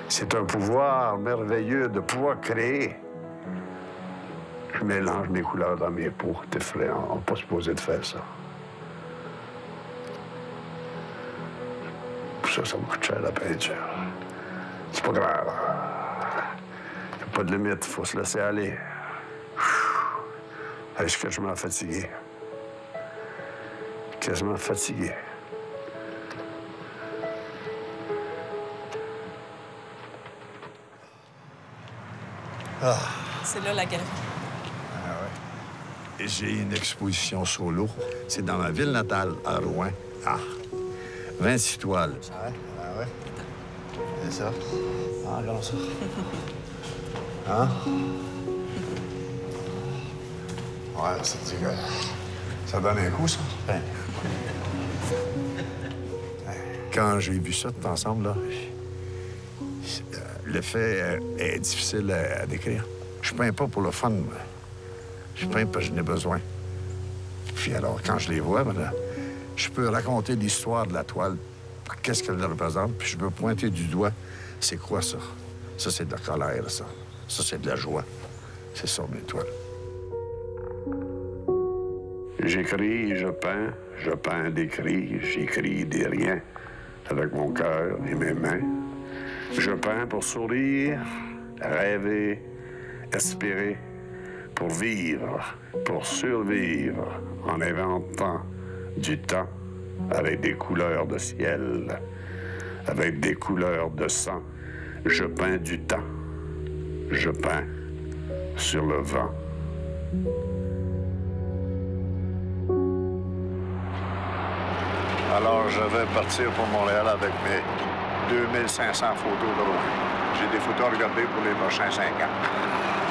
C'est un pouvoir merveilleux de pouvoir créer. Je mélange mes couleurs dans mes peaux. T'es frais, on n'est pas supposé de faire ça. Ça me coûte cher, la peinture. C'est pas grave. Il n'y a pas de limite, il faut se laisser aller. Je suis quasiment fatigué. Quasiment fatigué. Ah. C'est là la galerie. Ah ouais. J'ai une exposition solo. C'est dans ma ville natale, à Rouen. Ah. 26 toiles. Ah ouais? C'est ça. Ah, regarde ça. Hein? Ouais, ça dit que ça donne un coup, ça. Ben. Quand j'ai vu ça tout ensemble, là, l'effet est difficile à décrire. Je peins pas pour le fun, moi. Je peins parce que j'en ai besoin. Puis alors, quand je les vois, ben là, je peux raconter l'histoire de la toile, qu'est-ce qu'elle représente, puis je peux pointer du doigt. C'est quoi, ça? Ça, c'est de la colère, ça. Ça, c'est de la joie. C'est ça, mes toiles. J'écris, je peins des cris, j'écris des riens avec mon cœur et mes mains. Je peins pour sourire, rêver, espérer, pour vivre, pour survivre, en inventant du temps avec des couleurs de ciel, avec des couleurs de sang. Je peins du temps. Je peins sur le vent. Alors, je vais partir pour Montréal avec mes 2500 photos de Rouen. J'ai des photos à regarder pour les prochains 5 ans.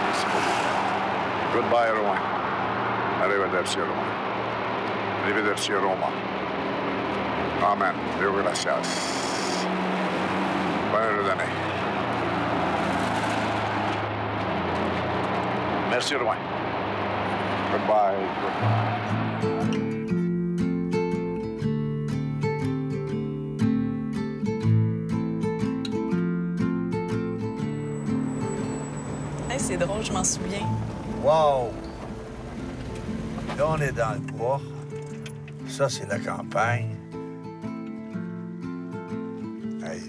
Merci beaucoup. Goodbye, Rouen. Arrivederci, Rouen. Arrivederci, Roma. Amen. Dieu gracias. Bonne journée. Merci, Rouen. Goodbye. Hey, c'est drôle, je m'en souviens. Wow! Là, on est dans le bois. Ça, c'est la campagne. Hey,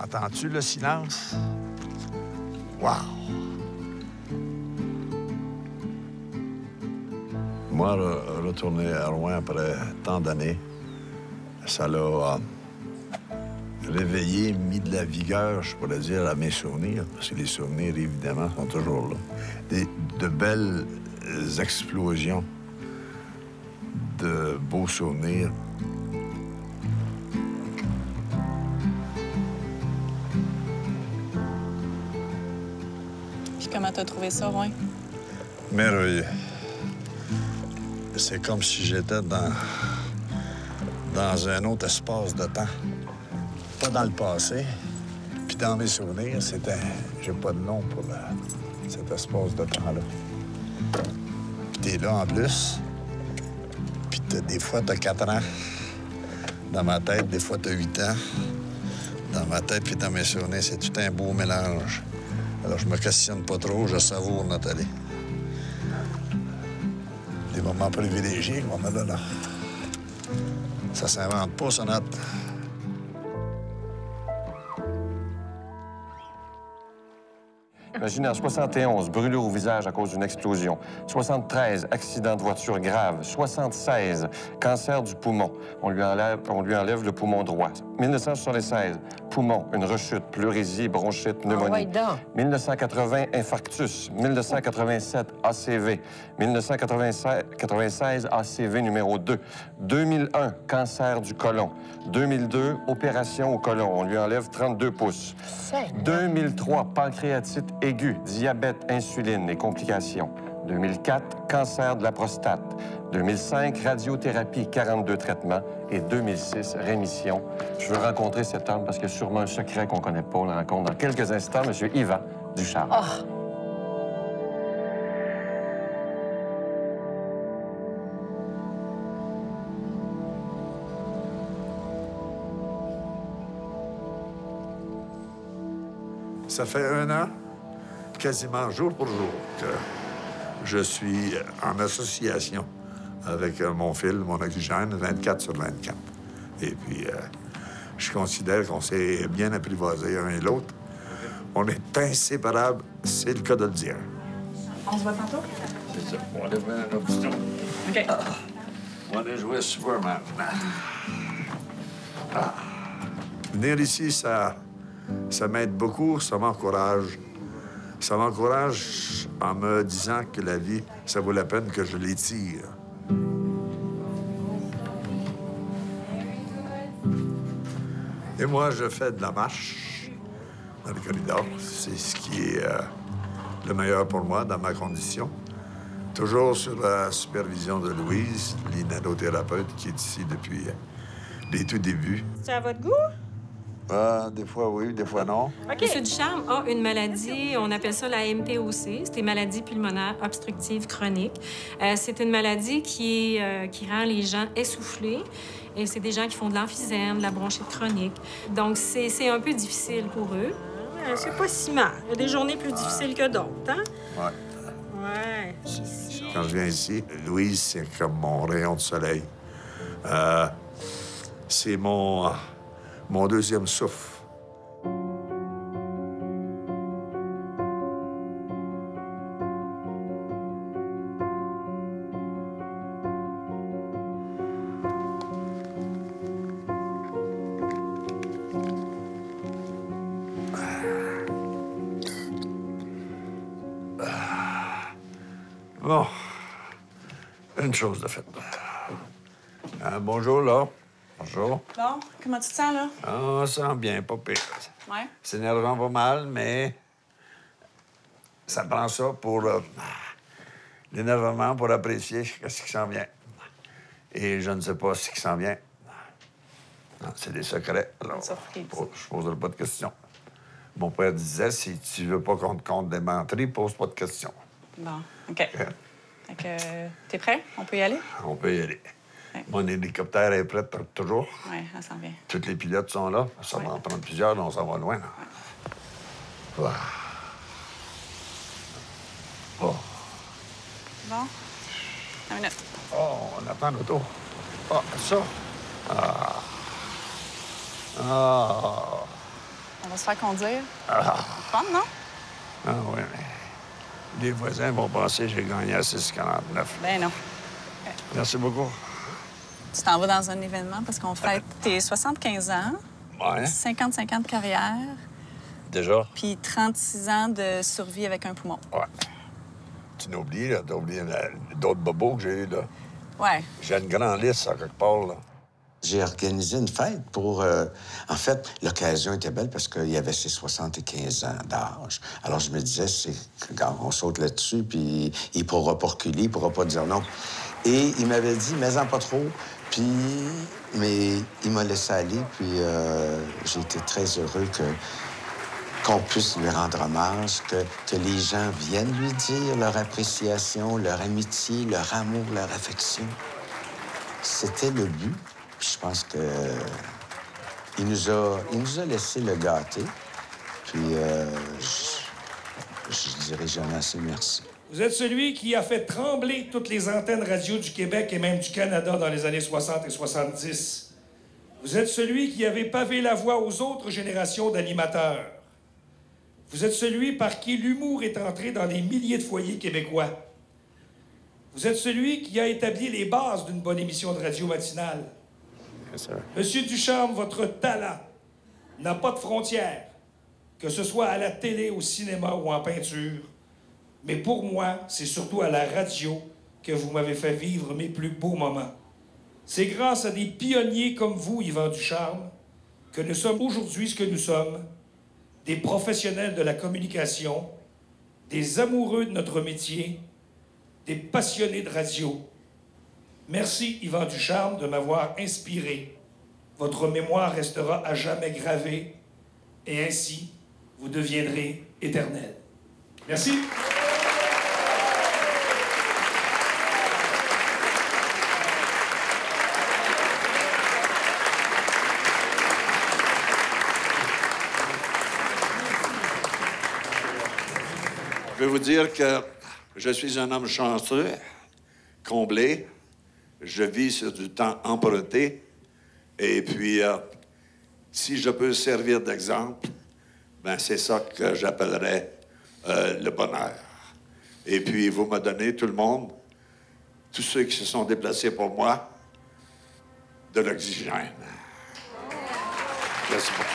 entends-tu le silence? Wow! Moi, retourner à Rouen après tant d'années, ça l'a réveillé, mis de la vigueur, je pourrais dire, à mes souvenirs, parce que les souvenirs, évidemment, sont toujours là. De belles explosions, de beaux souvenirs. Puis comment t'as trouvé ça, Rouen? Merveilleux. C'est comme si j'étais dans un autre espace de temps. Pas dans le passé. Puis dans mes souvenirs, c'était... J'ai pas de nom pour cet espace de temps-là. Puis t'es là en plus. Puis des fois, t'as 4 ans. Dans ma tête, des fois, t'as 8 ans. Dans ma tête puis dans mes souvenirs, c'est tout un beau mélange. Alors, je me questionne pas trop, je savoure, Nathalie. des moments privilégiés qu'on a là. Ça s'invente pas, ça, note. Imaginez en 71, brûlure au visage à cause d'une explosion. 73, accident de voiture grave. 76, cancer du poumon. On lui enlève le poumon droit. 1976, poumon, une rechute, pleurésie, bronchite, pneumonie. 1980, infarctus. 1987, ACV. 1996, ACV numéro 2. 2001, cancer du côlon. 2002, opération au côlon. On lui enlève 32 pouces. 2003, pancréatite aiguë, diabète, insuline et complications. 2004, cancer de la prostate. 2005, radiothérapie, 42 traitements. Et 2006, rémission. Je veux rencontrer cet homme parce qu'il y a sûrement un secret qu'on ne connaît pas. On le rencontre dans quelques instants, M. Yvan Ducharme. Oh. Ça fait 1 an, quasiment jour pour jour, que je suis en association avec mon fil, mon oxygène, 24 sur 24. Et puis, je considère qu'on s'est bien apprivoisés l'un et l'autre. On est inséparables, c'est le cas de le dire. On se voit tantôt? C'est ça. On va aller faire un petit tour. OK. On va aller jouer Superman. Venir ici, ça m'aide beaucoup, ça m'encourage. Ça m'encourage en me disant que la vie, ça vaut la peine que je l'étire. Et moi, je fais de la marche dans les corridors. C'est ce qui est le meilleur pour moi dans ma condition. Toujours sous la supervision de Louise, l'inhalothérapeute, qui est ici depuis les tout débuts. C'est à votre goût? Des fois oui, des fois non. Okay. M. Ducharme a une maladie, on appelle ça la MTOC, c'est une maladie pulmonaire obstructive chronique. C'est une maladie qui rend les gens essoufflés. Et c'est des gens qui font de l'emphysème, de la bronchite chronique. Donc, c'est un peu difficile pour eux. C'est pas si mal. Il y a des journées plus difficiles que d'autres, hein? Ouais. Ouais. Quand je viens ici, Louise, c'est comme mon rayon de soleil. C'est mon deuxième souffle. Bon, une chose de faite. Bonjour, là. Bonjour. Bon, comment tu te sens, là? Ah, ça sent bien, pas pire. Ouais. C'est énervant pas mal, mais ça prend ça pour l'énervement, pour apprécier ce qui s'en vient. Et je ne sais pas ce qui s'en vient. Non, c'est des secrets. Alors, je poserai pas de questions. Mon père disait, si tu veux pas qu'on te compte des menteries, pose pas de questions. Bon, OK. Fait que, t'es prêt? On peut y aller? On peut y aller. Ouais. Mon hélicoptère est prêt toujours. Oui, ça s'en vient. Tous les pilotes sont là. Ça va en prendre plusieurs, on s'en va loin. Là. Ouais. Oh. Bon. 1 minute. Oh, on attend l'auto. Ah, ça. Ah. Ah. On va se faire conduire. Ah. Fun, non? Ah oui, mais les voisins vont penser que j'ai gagné à 6,49. Ben non. Merci beaucoup. Tu t'en vas dans un événement parce qu'on fête tes 75 ans, Ouais. 55 ans de carrière, Déjà? puis 36 ans de survie avec un poumon. Ouais. Tu n'oublies, là. T'as oublié d'autres bobos que j'ai eu, là. Ouais. J'ai une grande liste, à quelque part, là. J'ai organisé une fête pour... En fait, l'occasion était belle parce qu'il y avait ses 75 ans d'âge. Alors, je me disais, regarde, on saute là-dessus, puis il pourra pas reculer, il pourra pas dire non. Et il m'avait dit, mais-en pas trop. Mais il m'a laissé aller, puis j'ai été très heureux qu'on puisse lui rendre hommage, que les gens viennent lui dire leur appréciation, leur amitié, leur amour, leur affection. C'était le but. Puis je pense que il nous a laissé le gâter. Puis je dirais jamais assez merci. Vous êtes celui qui a fait trembler toutes les antennes radio du Québec et même du Canada dans les années 60 et 70. Vous êtes celui qui avait pavé la voie aux autres générations d'animateurs. Vous êtes celui par qui l'humour est entré dans des milliers de foyers québécois. Vous êtes celui qui a établi les bases d'une bonne émission de radio matinale. Yes, sir. Monsieur Ducharme, votre talent n'a pas de frontières, que ce soit à la télé, au cinéma ou en peinture. Mais pour moi, c'est surtout à la radio que vous m'avez fait vivre mes plus beaux moments. C'est grâce à des pionniers comme vous, Yvan Ducharme, que nous sommes aujourd'hui ce que nous sommes, des professionnels de la communication, des amoureux de notre métier, des passionnés de radio. Merci, Yvan Ducharme, de m'avoir inspiré. Votre mémoire restera à jamais gravée et ainsi, vous deviendrez éternel. Merci. Je vais vous dire que je suis un homme chanceux, comblé. Je vis sur du temps emprunté. Et puis, si je peux servir d'exemple, ben c'est ça que j'appellerais le bonheur. Et puis, vous me donnez, tout le monde, tous ceux qui se sont déplacés pour moi, de l'oxygène. Merci beaucoup.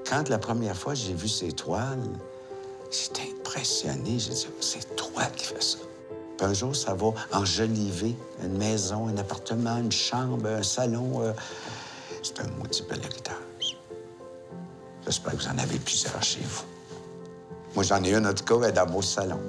Quand la première fois j'ai vu ces toiles, j'étais impressionné. J'ai dit, c'est toi qui fais ça. Puis un jour, ça va enjoliver une maison, un appartement, une chambre, un salon. C'est un maudit bel héritage. J'espère que vous en avez plusieurs chez vous. Moi, j'en ai une, en tout cas, dans vos salons.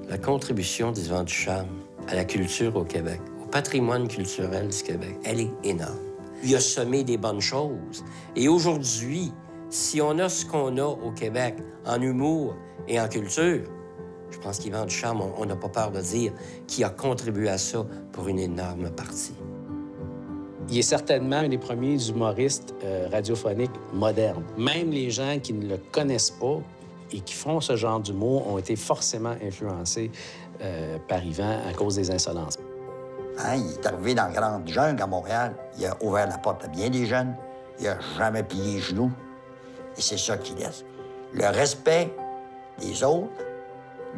La contribution d'Yvan Ducharme à la culture au Québec, au patrimoine culturel du Québec, elle est énorme. Il a semé des bonnes choses. Et aujourd'hui, si on a ce qu'on a au Québec en humour et en culture, je pense qu'Yvan Ducharme, on n'a pas peur de dire qu'il a contribué à ça pour une énorme partie. Il est certainement un des premiers humoristes radiophoniques modernes. Même les gens qui ne le connaissent pas et qui font ce genre d'humour ont été forcément influencés par Yvan à cause des insolences. Hein, il est arrivé dans la grande jungle à Montréal. Il a ouvert la porte à bien des jeunes. Il n'a jamais plié les genoux. Et c'est ça qu'il laisse. Le respect des autres,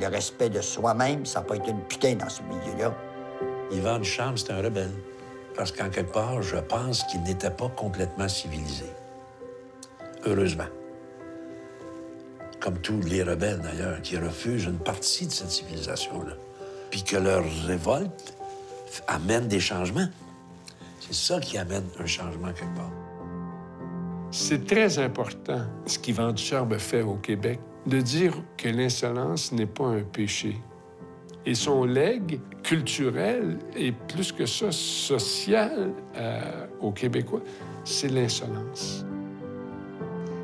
le respect de soi-même, ça n'a pas été une putain dans ce milieu-là. Yvan Ducharme, c'est un rebelle. Parce qu'en quelque part, je pense qu'il n'était pas complètement civilisé. Heureusement. Comme tous les rebelles, d'ailleurs, qui refusent une partie de cette civilisation-là. Puis que leur révolte amène des changements. C'est ça qui amène un changement quelque part. C'est très important, ce qu'Yvan Ducharme fait au Québec, de dire que l'insolence n'est pas un péché. Et son legs culturel, et plus que ça, social aux Québécois, c'est l'insolence.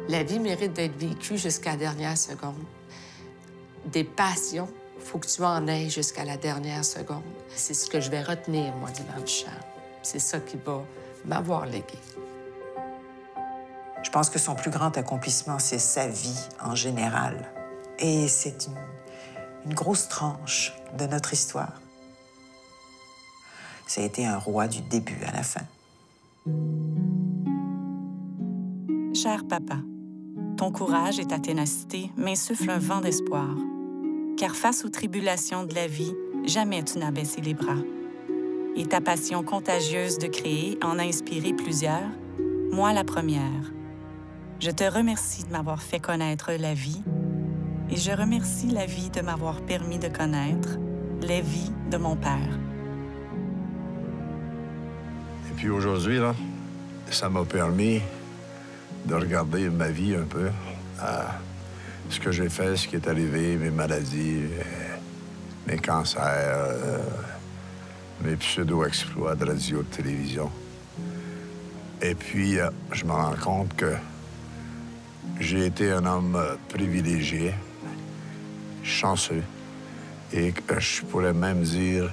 La vie mérite d'être vécue jusqu'à la dernière seconde. Des passions, il faut que tu en aies jusqu'à la dernière seconde. C'est ce que je vais retenir, moi, d'Yvan Ducharme. C'est ça qui va m'avoir légué. Je pense que son plus grand accomplissement, c'est sa vie en général. Et c'est une grosse tranche de notre histoire. Ça a été un roi du début à la fin. Cher papa, ton courage et ta ténacité m'insufflent un vent d'espoir. Car face aux tribulations de la vie, jamais tu n'as baissé les bras. Et ta passion contagieuse de créer en a inspiré plusieurs, moi la première. Je te remercie de m'avoir fait connaître la vie et je remercie la vie de m'avoir permis de connaître les vies de mon père. Et puis aujourd'hui, là, ça m'a permis de regarder ma vie un peu, ce que j'ai fait, ce qui est arrivé, mes maladies, mes cancers, mes pseudo-exploits de radio, de télévision. Et puis, je me rends compte que J'ai été un homme privilégié, chanceux, et je pourrais même dire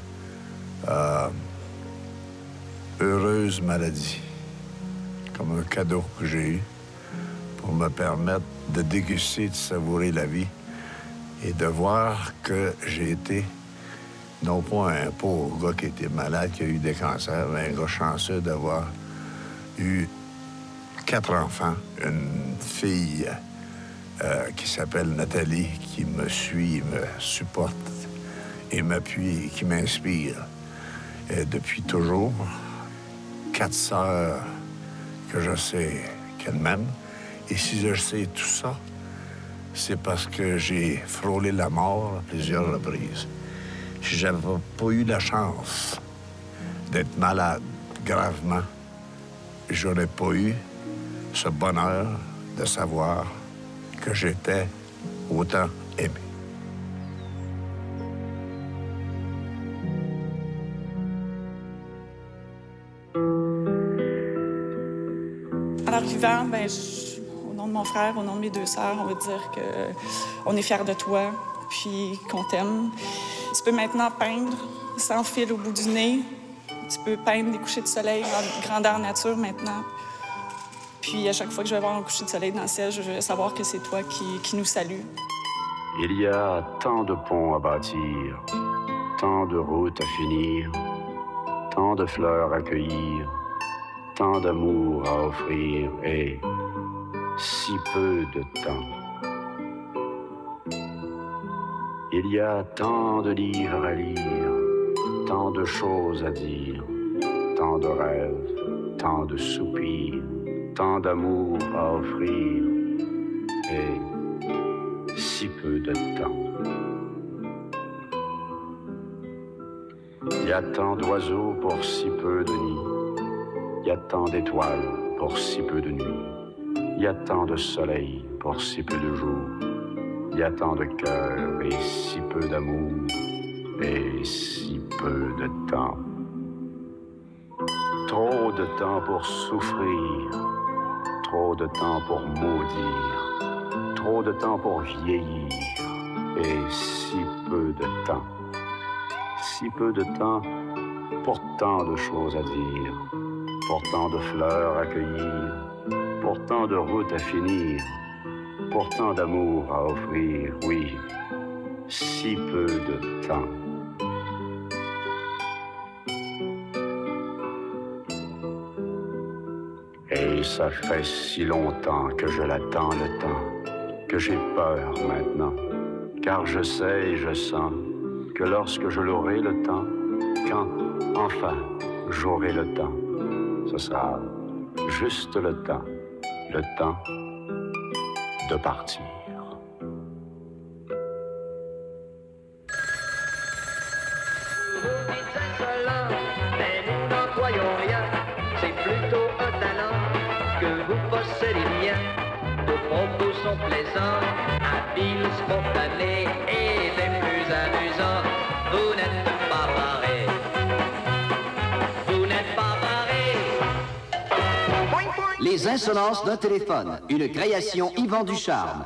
heureuse maladie, comme un cadeau que j'ai eu pour me permettre de déguster, de savourer la vie et de voir que j'ai été, non pas un pauvre gars qui était malade, qui a eu des cancers, mais un gars chanceux d'avoir eu 4 enfants, une fille qui s'appelle Nathalie, qui me suit, me supporte et m'appuie et qui m'inspire depuis toujours. 4 sœurs que je sais qu'elles m'aiment. Et si je sais tout ça, c'est parce que j'ai frôlé la mort à plusieurs reprises. Si j'avais pas eu la chance d'être malade gravement, j'aurais pas eu ce bonheur de savoir que j'étais autant aimé. En arrivant, au nom de mon frère, au nom de mes 2 sœurs, on va dire qu'on est fiers de toi, puis qu'on t'aime. Tu peux maintenant peindre sans fil au bout du nez. Tu peux peindre des couchers de soleil en grandeur nature maintenant. Puis à chaque fois que je vais voir un coucher de soleil dans le ciel, je vais savoir que c'est toi qui nous salue. Il y a tant de ponts à bâtir, tant de routes à finir, tant de fleurs à cueillir, tant d'amour à offrir et si peu de temps. Il y a tant de livres à lire, tant de choses à dire, tant de rêves, tant de soupirs, tant d'amour à offrir et si peu de temps. Il y a tant d'oiseaux pour si peu de nids, il y a tant d'étoiles pour si peu de nuits, il y a tant de soleil pour si peu de jours, il y a tant de cœurs et si peu d'amour et si peu de temps. Trop de temps pour souffrir, trop de temps pour maudire, trop de temps pour vieillir et si peu de temps. Si peu de temps pour tant de choses à dire, pour tant de fleurs à cueillir, pour tant de routes à finir, pour tant d'amour à offrir, oui, si peu de temps. Et ça fait si longtemps que je l'attends le temps, que j'ai peur maintenant, car je sais et je sens que lorsque je l'aurai le temps, quand enfin j'aurai le temps, ce sera juste le temps de partir. Mais nous n'en croyons rien, c'est plutôt un talent que vous possédez bien. Vos propos sont plaisants, habiles, spontanés et des plus amusants. Vous n'êtes pas barrés, vous n'êtes pas barrés. Les insolences d'un téléphone, une création Yvan Ducharme.